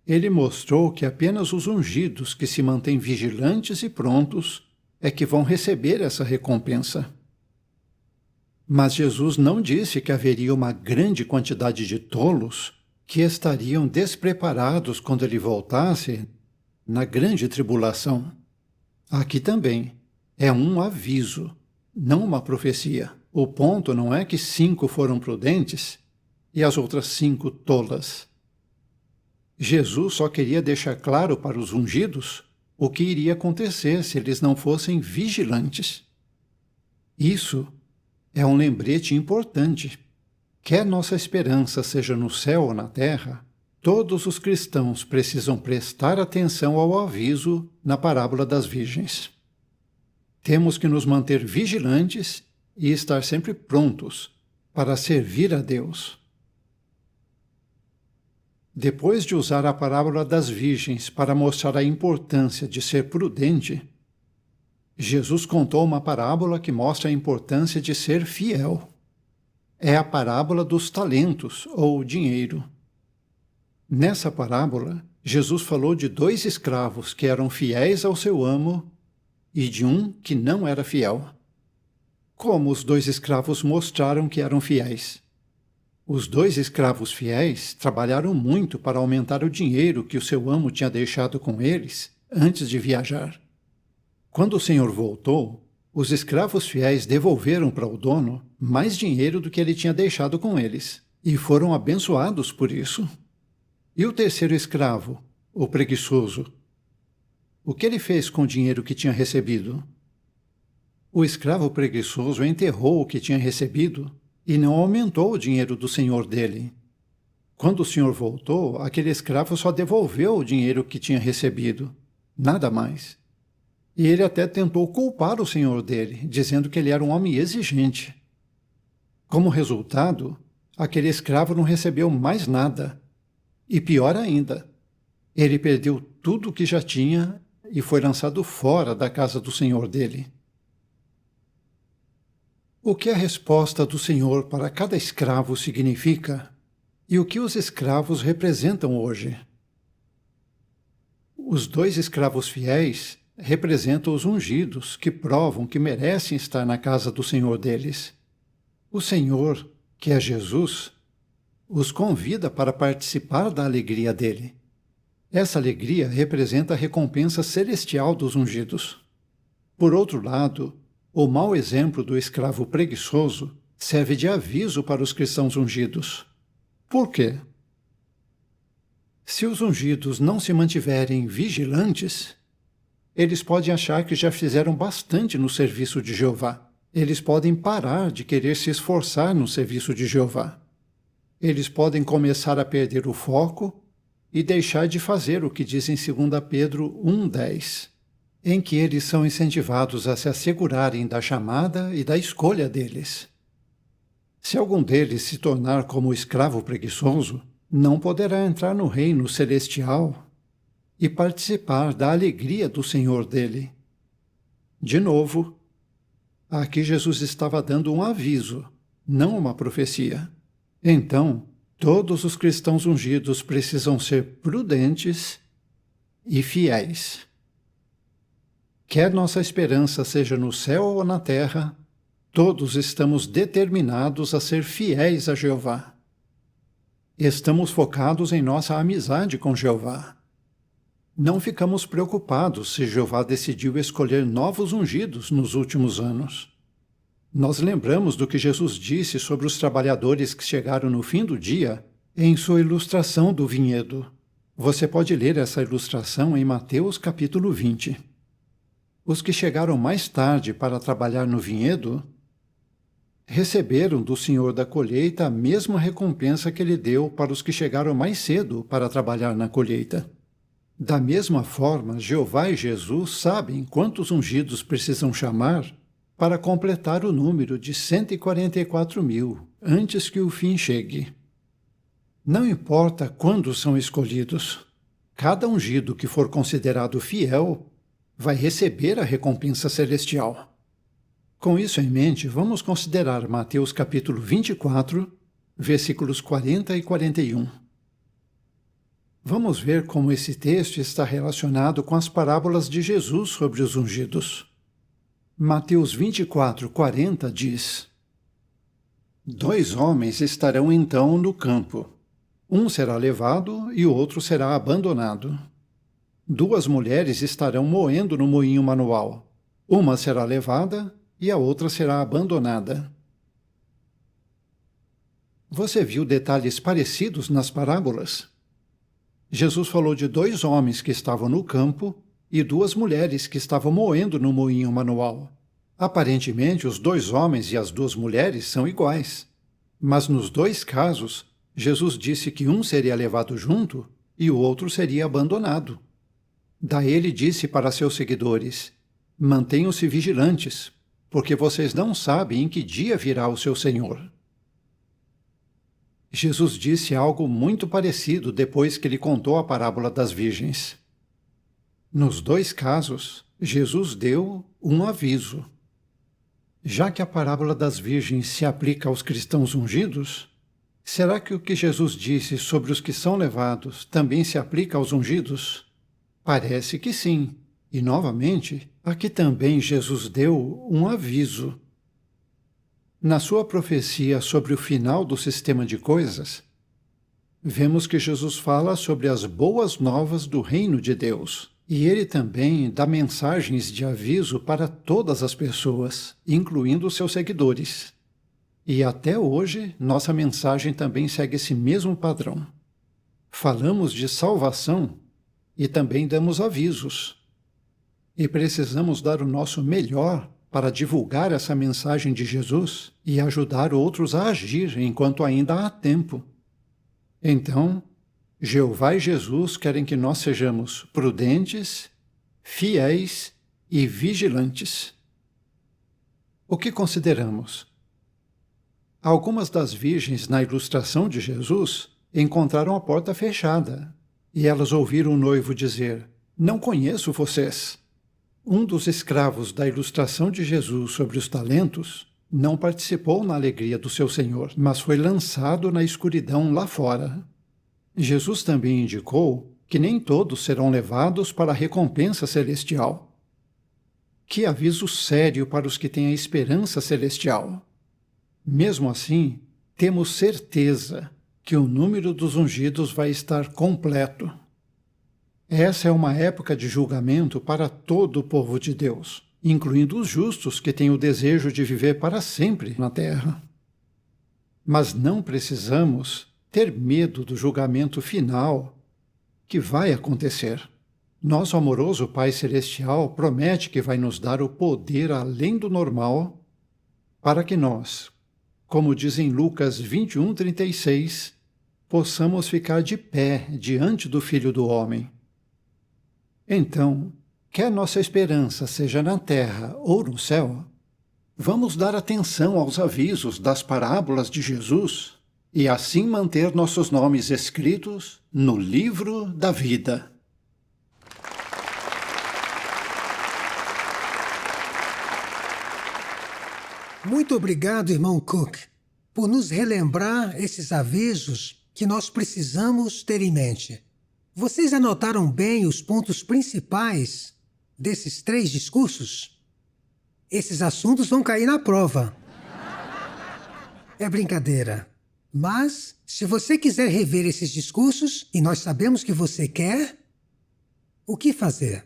O: Ele mostrou que apenas os ungidos que se mantêm vigilantes e prontos é que vão receber essa recompensa. Mas Jesus não disse que haveria uma grande quantidade de tolos que estariam despreparados quando ele voltasse na grande tribulação. Aqui também é um aviso, não uma profecia. O ponto não é que 5 foram prudentes e as outras 5 tolas. Jesus só queria deixar claro para os ungidos o que iria acontecer se eles não fossem vigilantes. Isso é um lembrete importante. Quer nossa esperança seja no céu ou na terra, Todos os cristãos precisam prestar atenção ao aviso na parábola das virgens. Temos que nos manter vigilantes e estar sempre prontos para servir a Deus. Depois de usar a parábola das virgens para mostrar a importância de ser prudente, Jesus contou uma parábola que mostra a importância de ser fiel. É a parábola dos talentos, ou dinheiro. Nessa parábola, Jesus falou de 2 escravos que eram fiéis ao seu amo e de um que não era fiel. Como os 2 escravos mostraram que eram fiéis? Os 2 escravos fiéis trabalharam muito para aumentar o dinheiro que o seu amo tinha deixado com eles antes de viajar. Quando o Senhor voltou, os escravos fiéis devolveram para o dono mais dinheiro do que ele tinha deixado com eles, e foram abençoados por isso. E o terceiro escravo, o preguiçoso? O que ele fez com o dinheiro que tinha recebido? O escravo preguiçoso enterrou o que tinha recebido e não aumentou o dinheiro do senhor dele. Quando o senhor voltou, aquele escravo só devolveu o dinheiro que tinha recebido, nada mais. E ele até tentou culpar o senhor dele, dizendo que ele era um homem exigente. Como resultado, aquele escravo não recebeu mais nada. E pior ainda, ele perdeu tudo o que já tinha e foi lançado fora da casa do senhor dele. O que a resposta do Senhor para cada escravo significa e o que os escravos representam hoje? Os 2 escravos fiéis representam os ungidos que provam que merecem estar na casa do Senhor deles. O Senhor, que é Jesus, os convida para participar da alegria dele. Essa alegria representa a recompensa celestial dos ungidos. Por outro lado, o mau exemplo do escravo preguiçoso serve de aviso para os cristãos ungidos. Por quê? Se os ungidos não se mantiverem vigilantes, eles podem achar que já fizeram bastante no serviço de Jeová. Eles podem parar de querer se esforçar no serviço de Jeová. Eles podem começar a perder o foco e deixar de fazer o que diz em 2 Pedro 1,10, em que eles são incentivados a se assegurarem da chamada e da escolha deles. Se algum deles se tornar como o escravo preguiçoso, não poderá entrar no reino celestial e participar da alegria do Senhor dele. De novo, aqui Jesus estava dando um aviso, não uma profecia. Então, todos os cristãos ungidos precisam ser prudentes e fiéis. Quer nossa esperança seja no céu ou na terra, todos estamos determinados a ser fiéis a Jeová. Estamos focados em nossa amizade com Jeová. Não ficamos preocupados se Jeová decidiu escolher novos ungidos nos últimos anos. Nós lembramos do que Jesus disse sobre os trabalhadores que chegaram no fim do dia em sua ilustração do vinhedo. Você pode ler essa ilustração em Mateus capítulo 20. Os que chegaram mais tarde para trabalhar no vinhedo receberam do Senhor da colheita a mesma recompensa que ele deu para os que chegaram mais cedo para trabalhar na colheita. Da mesma forma, Jeová e Jesus sabem quantos ungidos precisam chamar para completar o número de 144.000 antes que o fim chegue. Não importa quando são escolhidos, cada ungido que for considerado fiel vai receber a recompensa celestial. Com isso em mente, vamos considerar Mateus capítulo 24, versículos 40 e 41. Vamos ver como esse texto está relacionado com as parábolas de Jesus sobre os ungidos. Mateus 24, 40 diz: 2 homens estarão então no campo. Um será levado e o outro será abandonado. 2 mulheres estarão moendo no moinho manual. Uma será levada e a outra será abandonada. Você viu detalhes parecidos nas parábolas? Jesus falou de 2 homens que estavam no campo e 2 mulheres que estavam moendo no moinho manual. Aparentemente, os 2 homens e as 2 mulheres são iguais. Mas nos 2 casos, Jesus disse que um seria levado junto e o outro seria abandonado. Daí ele disse para seus seguidores: mantenham-se vigilantes, porque vocês não sabem em que dia virá o seu Senhor. Jesus disse algo muito parecido depois que ele contou a parábola das virgens. Nos dois casos, Jesus deu um aviso. Já que a parábola das virgens se aplica aos cristãos ungidos, será que o que Jesus disse sobre os que são levados também se aplica aos ungidos? Parece que sim. E, novamente, aqui também Jesus deu um aviso. Na sua profecia sobre o final do sistema de coisas, vemos que Jesus fala sobre as boas novas do reino de Deus. E ele também dá mensagens de aviso para todas as pessoas, incluindo seus seguidores. E até hoje, nossa mensagem também segue esse mesmo padrão. Falamos de salvação e também damos avisos. E precisamos dar o nosso melhor para divulgar essa mensagem de Jesus e ajudar outros a agir enquanto ainda há tempo. Então, Jeová e Jesus querem que nós sejamos prudentes, fiéis e vigilantes. O que consideramos? Algumas das virgens na ilustração de Jesus encontraram a porta fechada e elas ouviram o noivo dizer: não conheço vocês. Um dos escravos da ilustração de Jesus sobre os talentos não participou na alegria do seu senhor, mas foi lançado na escuridão lá fora. Jesus também indicou que nem todos serão levados para a recompensa celestial. Que aviso sério para os que têm a esperança celestial! Mesmo assim, temos certeza que o número dos ungidos vai estar completo. Essa é uma época de julgamento para todo o povo de Deus, incluindo os justos que têm o desejo de viver para sempre na terra. Mas não precisamos ter medo do julgamento final que vai acontecer. Nosso amoroso Pai Celestial promete que vai nos dar o poder além do normal para que nós, como diz em Lucas 21:36, possamos ficar de pé diante do Filho do Homem. Então, quer nossa esperança seja na terra ou no céu, vamos dar atenção aos avisos das parábolas de Jesus e assim manter nossos nomes escritos no livro da vida.
A: Muito obrigado, irmão Cook, por nos relembrar esses avisos que nós precisamos ter em mente. Vocês anotaram bem os pontos principais desses 3 discursos? Esses assuntos vão cair na prova. É brincadeira. Mas, se você quiser rever esses discursos, e nós sabemos que você quer, o que fazer?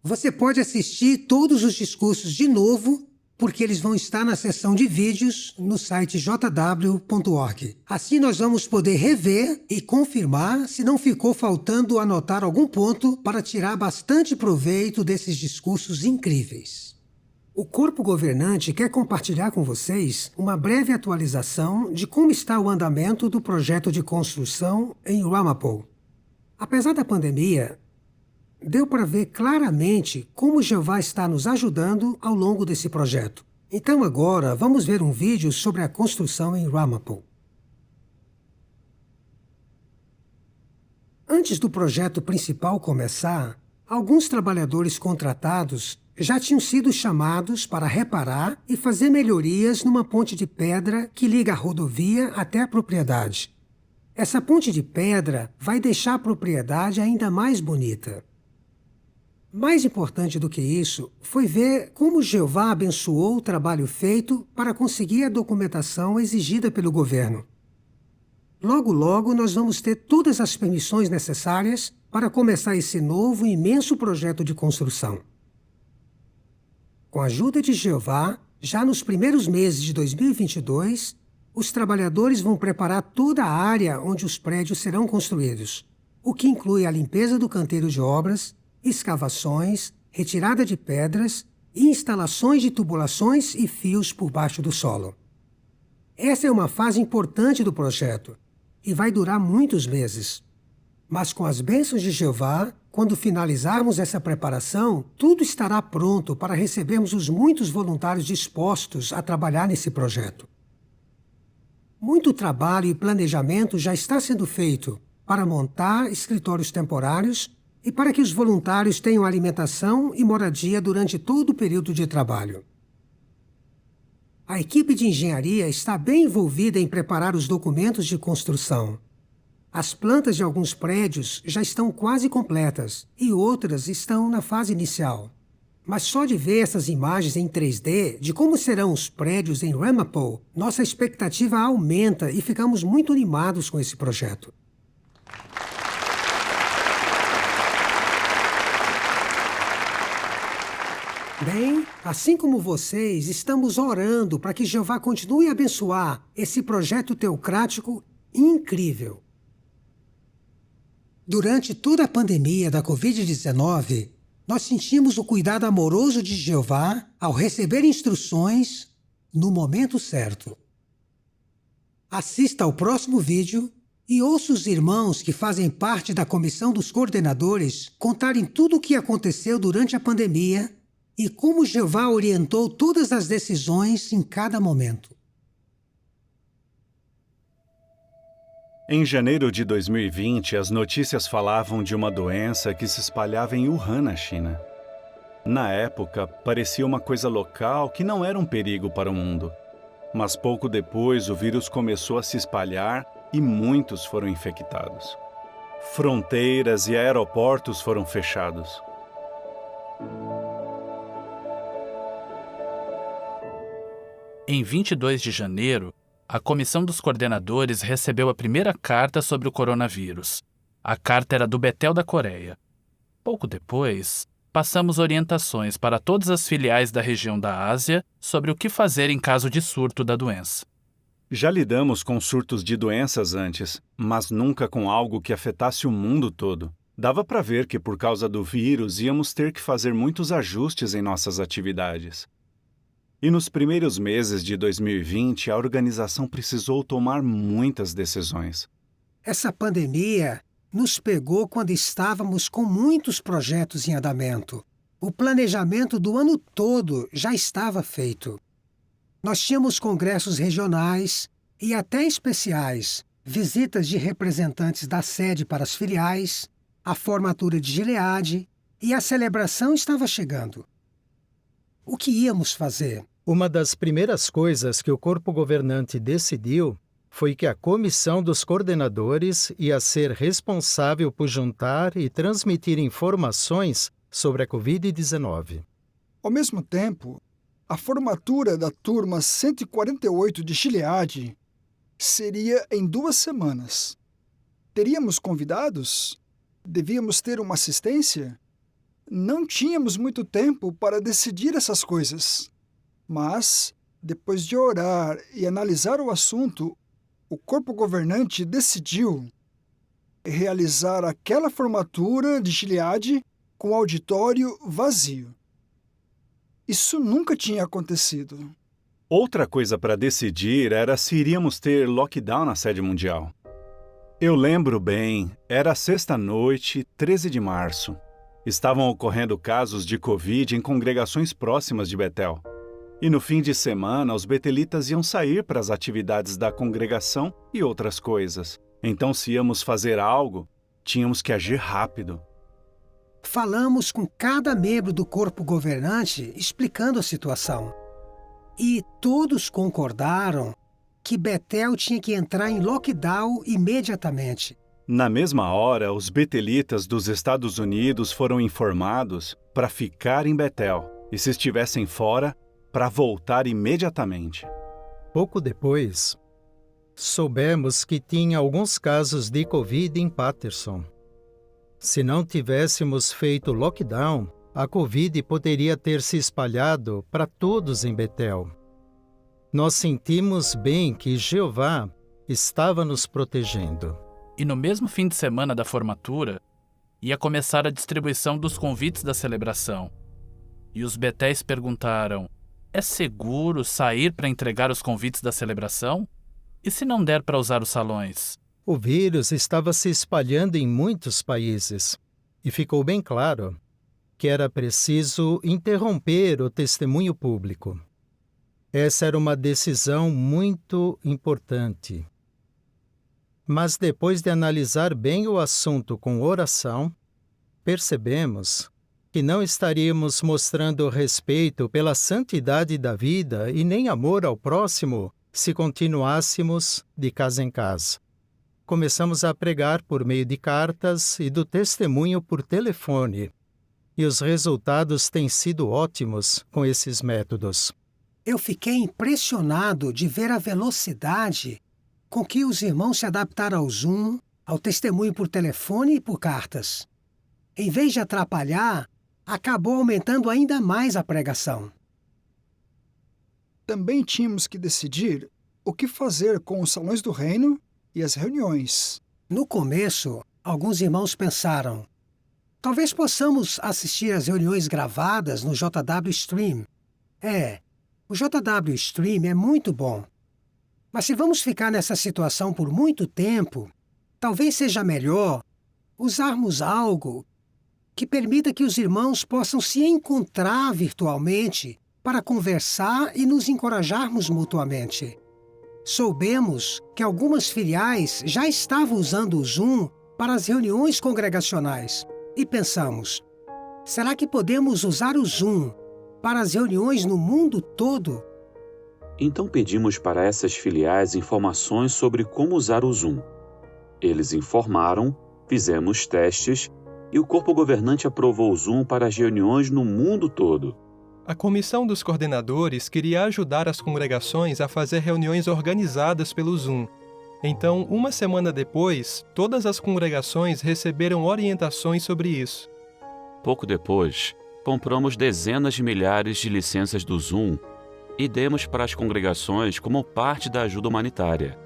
A: Você pode assistir todos os discursos de novo, porque eles vão estar na seção de vídeos no site jw.org. Assim nós vamos poder rever e confirmar se não ficou faltando anotar algum ponto para tirar bastante proveito desses discursos incríveis. O corpo governante quer compartilhar com vocês uma breve atualização de como está o andamento do projeto de construção em Ramapo. Apesar da pandemia, deu para ver claramente como Jeová está nos ajudando ao longo desse projeto. Então agora vamos ver um vídeo sobre a construção em Ramapo. Antes do projeto principal começar, alguns trabalhadores contratados já tinham sido chamados para reparar e fazer melhorias numa ponte de pedra que liga a rodovia até a propriedade. Essa ponte de pedra vai deixar a propriedade ainda mais bonita. Mais importante do que isso foi ver como Jeová abençoou o trabalho feito para conseguir a documentação exigida pelo governo. Logo, logo, nós vamos ter todas as permissões necessárias para começar esse novo e imenso projeto de construção. Com a ajuda de Jeová, já nos primeiros meses de 2022, os trabalhadores vão preparar toda a área onde os prédios serão construídos, o que inclui a limpeza do canteiro de obras, escavações, retirada de pedras e instalações de tubulações e fios por baixo do solo. Essa é uma fase importante do projeto e vai durar muitos meses. Mas com as bênçãos de Jeová, quando finalizarmos essa preparação, tudo estará pronto para recebermos os muitos voluntários dispostos a trabalhar nesse projeto. Muito trabalho e planejamento já está sendo feito para montar escritórios temporários e para que os voluntários tenham alimentação e moradia durante todo o período de trabalho. A equipe de engenharia está bem envolvida em preparar os documentos de construção. As plantas de alguns prédios já estão quase completas e outras estão na fase inicial. Mas só de ver essas imagens em 3D de como serão os prédios em Ramapo, nossa expectativa aumenta e ficamos muito animados com esse projeto. Bem, assim como vocês, estamos orando para que Jeová continue a abençoar esse projeto teocrático incrível. Durante toda a pandemia da Covid-19, nós sentimos o cuidado amoroso de Jeová ao receber instruções no momento certo. Assista ao próximo vídeo e ouça os irmãos que fazem parte da comissão dos coordenadores contarem tudo o que aconteceu durante a pandemia e como Jeová orientou todas as decisões em cada momento.
P: Em janeiro de 2020, as notícias falavam de uma doença que se espalhava em Wuhan, na China. Na época, parecia uma coisa local que não era um perigo para o mundo. Mas pouco depois, o vírus começou a se espalhar e muitos foram infectados. Fronteiras e aeroportos foram fechados.
Q: Em 22 de janeiro, a comissão dos coordenadores recebeu a primeira carta sobre o coronavírus. A carta era do Betel da Coreia. Pouco depois, passamos orientações para todas as filiais da região da Ásia sobre o que fazer em caso de surto da doença.
P: Já lidamos com surtos de doenças antes, mas nunca com algo que afetasse o mundo todo. Dava para ver que por causa do vírus íamos ter que fazer muitos ajustes em nossas atividades. E nos primeiros meses de 2020, a organização precisou tomar muitas decisões.
A: Essa pandemia nos pegou quando estávamos com muitos projetos em andamento. O planejamento do ano todo já estava feito. Nós tínhamos congressos regionais e até especiais, visitas de representantes da sede para as filiais, a formatura de Gileade e a celebração estava chegando. O que íamos fazer?
S: Uma das primeiras coisas que o corpo governante decidiu foi que a comissão dos coordenadores ia ser responsável por juntar e transmitir informações sobre a Covid-19.
T: Ao mesmo tempo, a formatura da turma 148 de Gileade seria em 2 semanas. Teríamos convidados? Devíamos ter uma assistência? Não tínhamos muito tempo para decidir essas coisas. Mas, depois de orar e analisar o assunto, o corpo governante decidiu realizar aquela formatura de Gileade com o auditório vazio. Isso nunca tinha acontecido.
P: Outra coisa para decidir era se iríamos ter lockdown na sede mundial. Eu lembro bem, era sexta-noite, 13 de março. Estavam ocorrendo casos de Covid em congregações próximas de Betel. E no fim de semana, os betelitas iam sair para as atividades da congregação e outras coisas. Então, se íamos fazer algo, tínhamos que agir rápido.
A: Falamos com cada membro do corpo governante explicando a situação. E todos concordaram que Betel tinha que entrar em lockdown imediatamente.
P: Na mesma hora, os betelitas dos Estados Unidos foram informados para ficar em Betel e, se estivessem fora, para voltar imediatamente.
S: Pouco depois, soubemos que tinha alguns casos de Covid em Patterson. Se não tivéssemos feito lockdown, a Covid poderia ter se espalhado para todos em Betel. Nós sentimos bem que Jeová estava nos protegendo.
Q: E no mesmo fim de semana da formatura, ia começar a distribuição dos convites da celebração. E os betéis perguntaram: é seguro sair para entregar os convites da celebração? E se não der para usar os salões?
S: O vírus estava se espalhando em muitos países e ficou bem claro que era preciso interromper o testemunho público. Essa era uma decisão muito importante. Mas depois de analisar bem o assunto com oração, percebemos que não estaríamos mostrando respeito pela santidade da vida e nem amor ao próximo se continuássemos de casa em casa. Começamos a pregar por meio de cartas e do testemunho por telefone, e os resultados têm sido ótimos com esses métodos.
A: Eu fiquei impressionado de ver a velocidade com que os irmãos se adaptaram ao Zoom, ao testemunho por telefone e por cartas. Em vez de atrapalhar, acabou aumentando ainda mais a pregação.
T: Também tínhamos que decidir o que fazer com os salões do reino e as reuniões.
A: No começo, alguns irmãos pensaram: talvez possamos assistir às reuniões gravadas no JW Stream. O JW Stream é muito bom. Mas se vamos ficar nessa situação por muito tempo, talvez seja melhor usarmos algo que permita que os irmãos possam se encontrar virtualmente para conversar e nos encorajarmos mutuamente. Soubemos que algumas filiais já estavam usando o Zoom para as reuniões congregacionais e pensamos: será que podemos usar o Zoom para as reuniões no mundo todo?
B: Então pedimos para essas filiais informações sobre como usar o Zoom. Eles informaram, fizemos testes e o corpo governante aprovou o Zoom para as reuniões no mundo todo.
D: A comissão dos coordenadores queria ajudar as congregações a fazer reuniões organizadas pelo Zoom. Então, uma semana depois, todas as congregações receberam orientações sobre isso.
B: Pouco depois, compramos dezenas de milhares de licenças do Zoom e demos para as congregações como parte da ajuda humanitária.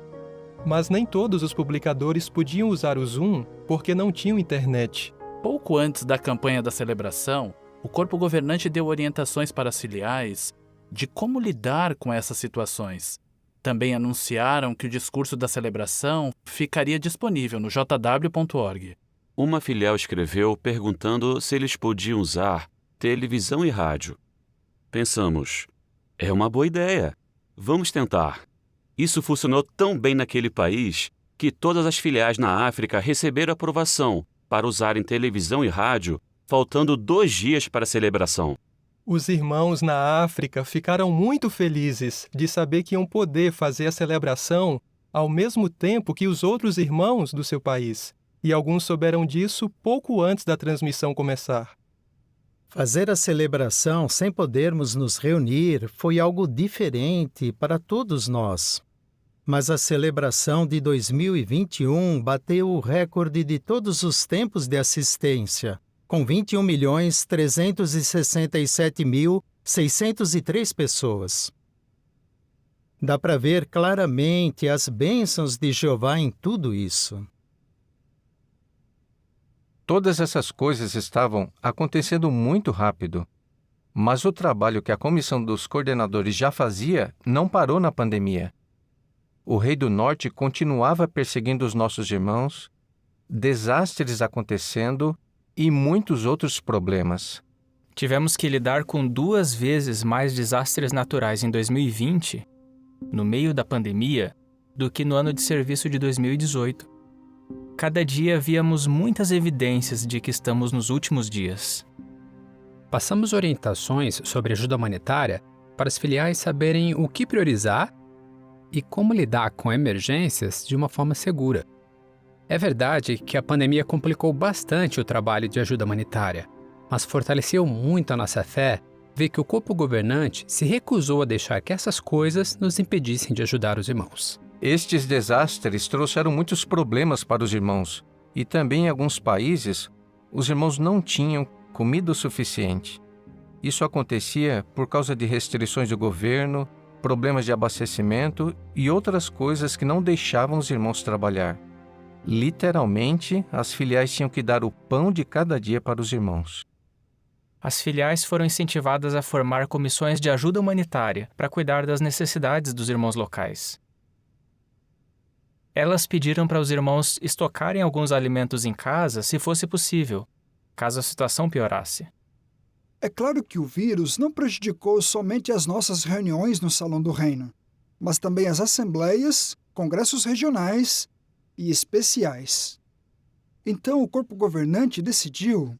D: Mas nem todos os publicadores podiam usar o Zoom porque não tinham internet.
Q: Pouco antes da campanha da celebração, o corpo governante deu orientações para as filiais de como lidar com essas situações. Também anunciaram que o discurso da celebração ficaria disponível no jw.org.
B: Uma filial escreveu perguntando se eles podiam usar televisão e rádio. Pensamos: é uma boa ideia. Vamos tentar. Isso funcionou tão bem naquele país que todas as filiais na África receberam aprovação para usarem televisão e rádio, faltando 2 dias para a celebração.
D: Os irmãos na África ficaram muito felizes de saber que iam poder fazer a celebração ao mesmo tempo que os outros irmãos do seu país, e alguns souberam disso pouco antes da transmissão começar.
S: Fazer a celebração sem podermos nos reunir foi algo diferente para todos nós. Mas a celebração de 2021 bateu o recorde de todos os tempos de assistência, com 21.367.603 pessoas. Dá para ver claramente as bênçãos de Jeová em tudo isso.
R: Todas essas coisas estavam acontecendo muito rápido, mas o trabalho que a comissão dos coordenadores já fazia não parou na pandemia. O rei do norte continuava perseguindo os nossos irmãos, desastres acontecendo e muitos outros problemas.
U: Tivemos que lidar com 2 vezes mais desastres naturais em 2020, no meio da pandemia, do que no ano de serviço de 2018. Cada dia víamos muitas evidências de que estamos nos últimos dias.
V: Passamos orientações sobre ajuda humanitária para as filiais saberem o que priorizar e como lidar com emergências de uma forma segura. É verdade que a pandemia complicou bastante o trabalho de ajuda humanitária, mas fortaleceu muito a nossa fé ver que o corpo governante se recusou a deixar que essas coisas nos impedissem de ajudar os irmãos.
R: Estes desastres trouxeram muitos problemas para os irmãos, e também em alguns países, os irmãos não tinham comida o suficiente. Isso acontecia por causa de restrições do governo, problemas de abastecimento e outras coisas que não deixavam os irmãos trabalhar. Literalmente, as filiais tinham que dar o pão de cada dia para os irmãos.
U: As filiais foram incentivadas a formar comissões de ajuda humanitária para cuidar das necessidades dos irmãos locais. Elas pediram para os irmãos estocarem alguns alimentos em casa se fosse possível, caso a situação piorasse.
T: É claro que o vírus não prejudicou somente as nossas reuniões no Salão do Reino, mas também as assembleias, congressos regionais e especiais. Então, o corpo governante decidiu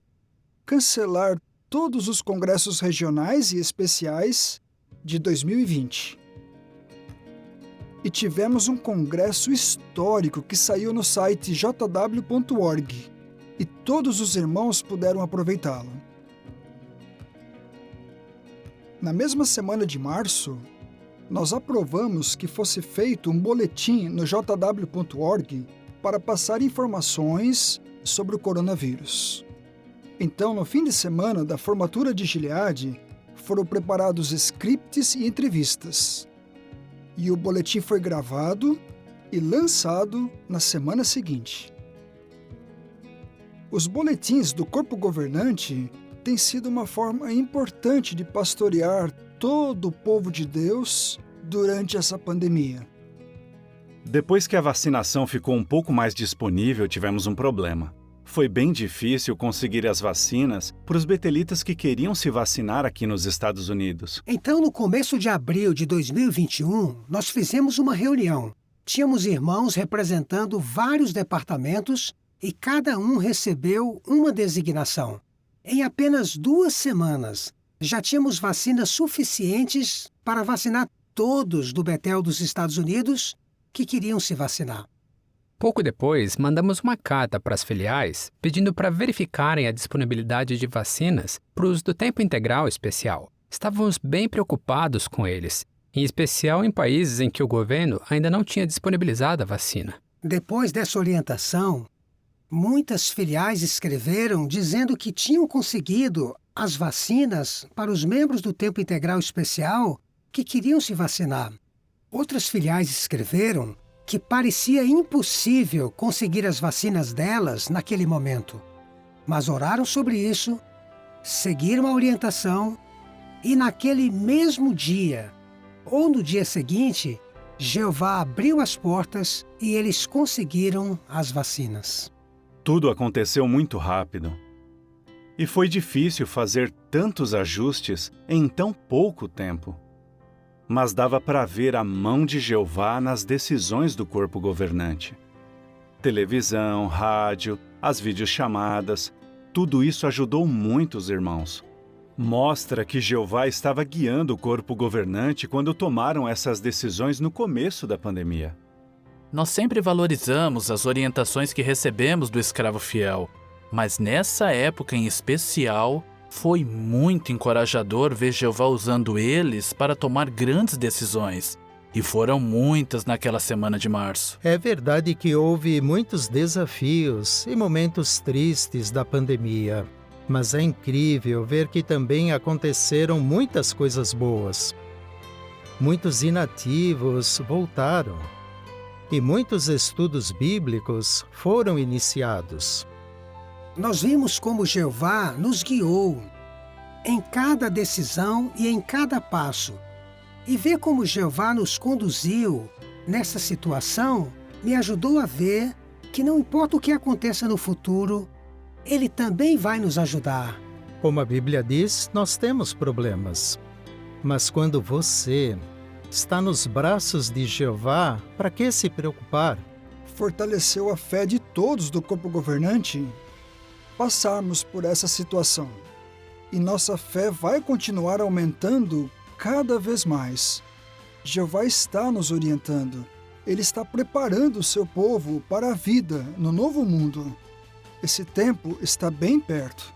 T: cancelar todos os congressos regionais e especiais de 2020. E tivemos um congresso histórico que saiu no site jw.org e todos os irmãos puderam aproveitá-lo. Na mesma semana de março, nós aprovamos que fosse feito um boletim no jw.org para passar informações sobre o coronavírus. Então, no fim de semana da formatura de Gileade, foram preparados scripts e entrevistas. E o boletim foi gravado e lançado na semana seguinte. Os boletins do corpo governante têm sido uma forma importante de pastorear todo o povo de Deus durante essa pandemia.
P: Depois que a vacinação ficou um pouco mais disponível, tivemos um problema. Foi bem difícil conseguir as vacinas para os betelitas que queriam se vacinar aqui nos Estados Unidos.
A: Então, no começo de abril de 2021, nós fizemos uma reunião. Tínhamos irmãos representando vários departamentos e cada um recebeu uma designação. Em apenas 2 semanas, já tínhamos vacinas suficientes para vacinar todos do Betel dos Estados Unidos que queriam se vacinar.
V: Pouco depois, mandamos uma carta para as filiais pedindo para verificarem a disponibilidade de vacinas para os do tempo integral especial. Estávamos bem preocupados com eles, em especial em países em que o governo ainda não tinha disponibilizado a vacina.
A: Depois dessa orientação, muitas filiais escreveram dizendo que tinham conseguido as vacinas para os membros do tempo integral especial que queriam se vacinar. Outras filiais escreveram que parecia impossível conseguir as vacinas delas naquele momento. Mas oraram sobre isso, seguiram a orientação e naquele mesmo dia, ou no dia seguinte, Jeová abriu as portas e eles conseguiram as vacinas.
P: Tudo aconteceu muito rápido. E foi difícil fazer tantos ajustes em tão pouco tempo. Mas dava para ver a mão de Jeová nas decisões do corpo governante. Televisão, rádio, as videochamadas, tudo isso ajudou muito os irmãos. Mostra que Jeová estava guiando o corpo governante quando tomaram essas decisões no começo da pandemia.
Q: Nós sempre valorizamos as orientações que recebemos do escravo fiel, mas nessa época em especial, foi muito encorajador ver Jeová usando eles para tomar grandes decisões. E foram muitas naquela semana de março.
S: É verdade que houve muitos desafios e momentos tristes da pandemia. Mas é incrível ver que também aconteceram muitas coisas boas. Muitos inativos voltaram. E muitos estudos bíblicos foram iniciados.
A: Nós vimos como Jeová nos guiou em cada decisão e em cada passo. E ver como Jeová nos conduziu nessa situação me ajudou a ver que não importa o que aconteça no futuro, Ele também vai nos ajudar.
S: Como a Bíblia diz, nós temos problemas. Mas quando você está nos braços de Jeová, para que se preocupar?
T: Fortaleceu a fé de todos do corpo governante passarmos por essa situação. E nossa fé vai continuar aumentando cada vez mais. Jeová está nos orientando. Ele está preparando o seu povo para a vida no novo mundo. Esse tempo está bem perto.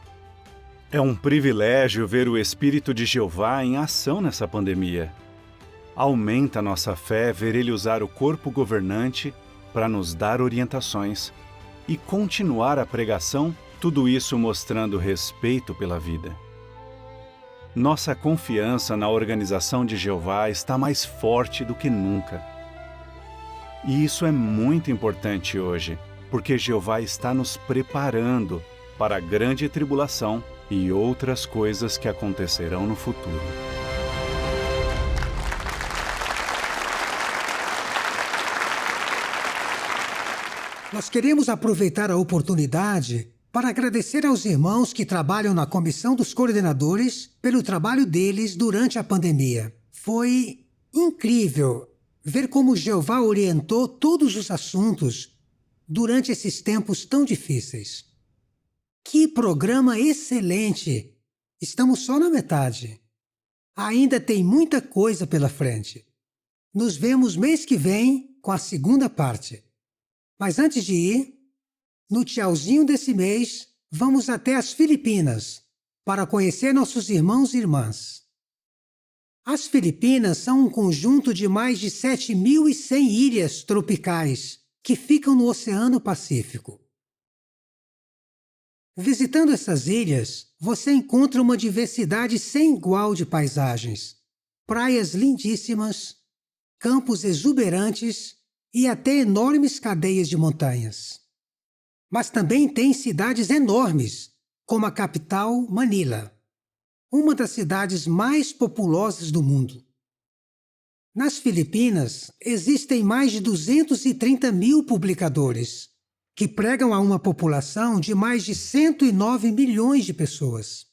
P: É um privilégio ver o Espírito de Jeová em ação nessa pandemia. Aumenta nossa fé ver Ele usar o corpo governante para nos dar orientações e continuar a pregação, tudo isso mostrando respeito pela vida. Nossa confiança na organização de Jeová está mais forte do que nunca. E isso é muito importante hoje, porque Jeová está nos preparando para a grande tribulação e outras coisas que acontecerão no futuro.
A: Nós queremos aproveitar a oportunidade para agradecer aos irmãos que trabalham na Comissão dos Coordenadores pelo trabalho deles durante a pandemia. Foi incrível ver como Jeová orientou todos os assuntos durante esses tempos tão difíceis. Que programa excelente! Estamos só na metade. Ainda tem muita coisa pela frente. Nos vemos mês que vem com a segunda parte. Mas antes de ir, no tchauzinho desse mês, vamos até as Filipinas para conhecer nossos irmãos e irmãs. As Filipinas são um conjunto de mais de 7.100 ilhas tropicais que ficam no Oceano Pacífico. Visitando essas ilhas, você encontra uma diversidade sem igual de paisagens, praias lindíssimas, campos exuberantes e até enormes cadeias de montanhas. Mas também tem cidades enormes, como a capital, Manila, uma das cidades mais populosas do mundo. Nas Filipinas, existem mais de 230.000 publicadores, que pregam a uma população de mais de 109 milhões de pessoas.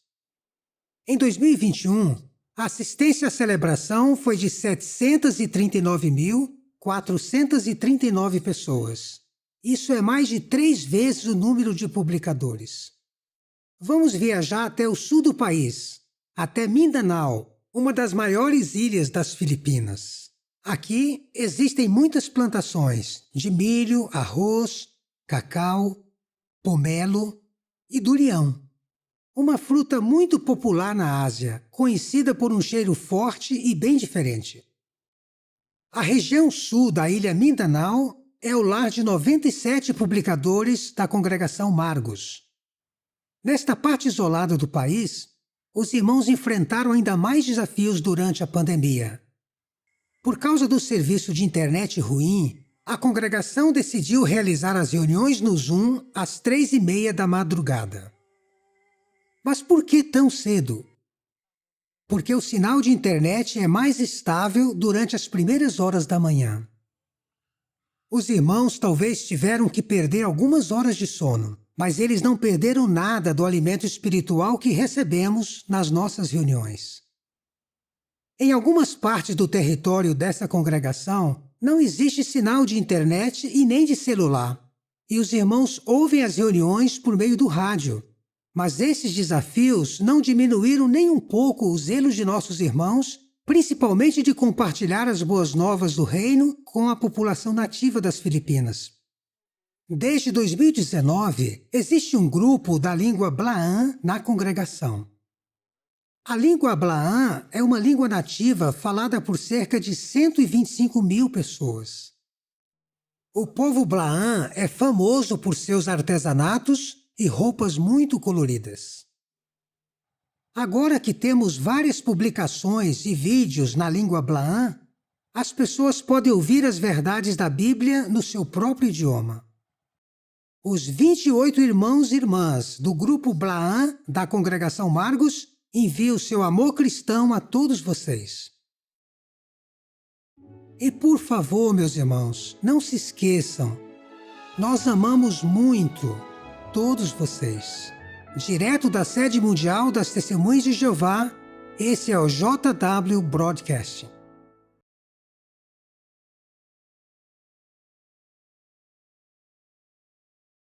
A: Em 2021, a assistência à celebração foi de 739.439 pessoas. Isso é mais de 3 vezes o número de publicadores. Vamos viajar até o sul do país, até Mindanao, uma das maiores ilhas das Filipinas. Aqui existem muitas plantações de milho, arroz, cacau, pomelo e durião, uma fruta muito popular na Ásia, conhecida por um cheiro forte e bem diferente. A região sul da ilha Mindanao é o lar de 97 publicadores da congregação Margos. Nesta parte isolada do país, os irmãos enfrentaram ainda mais desafios durante a pandemia. Por causa do serviço de internet ruim, a congregação decidiu realizar as reuniões no Zoom às 3h30 da madrugada. Mas por que tão cedo? Porque o sinal de internet é mais estável durante as primeiras horas da manhã. Os irmãos talvez tiveram que perder algumas horas de sono, mas eles não perderam nada do alimento espiritual que recebemos nas nossas reuniões. Em algumas partes do território dessa congregação, não existe sinal de internet e nem de celular, e os irmãos ouvem as reuniões por meio do rádio. Mas esses desafios não diminuíram nem um pouco o zelo de nossos irmãos, principalmente de compartilhar as boas novas do reino com a população nativa das Filipinas. Desde 2019, existe um grupo da língua Blaan na congregação. A língua Blaan é uma língua nativa falada por cerca de 125.000 pessoas. O povo Blaan é famoso por seus artesanatos e roupas muito coloridas. Agora que temos várias publicações e vídeos na língua Blaan, as pessoas podem ouvir as verdades da Bíblia no seu próprio idioma. Os 28 irmãos e irmãs do grupo Blaan da congregação Margos enviam seu amor cristão a todos vocês. E por favor, meus irmãos, não se esqueçam, nós amamos muito todos vocês. Direto da sede mundial das Testemunhas de Jeová, esse é o JW Broadcast.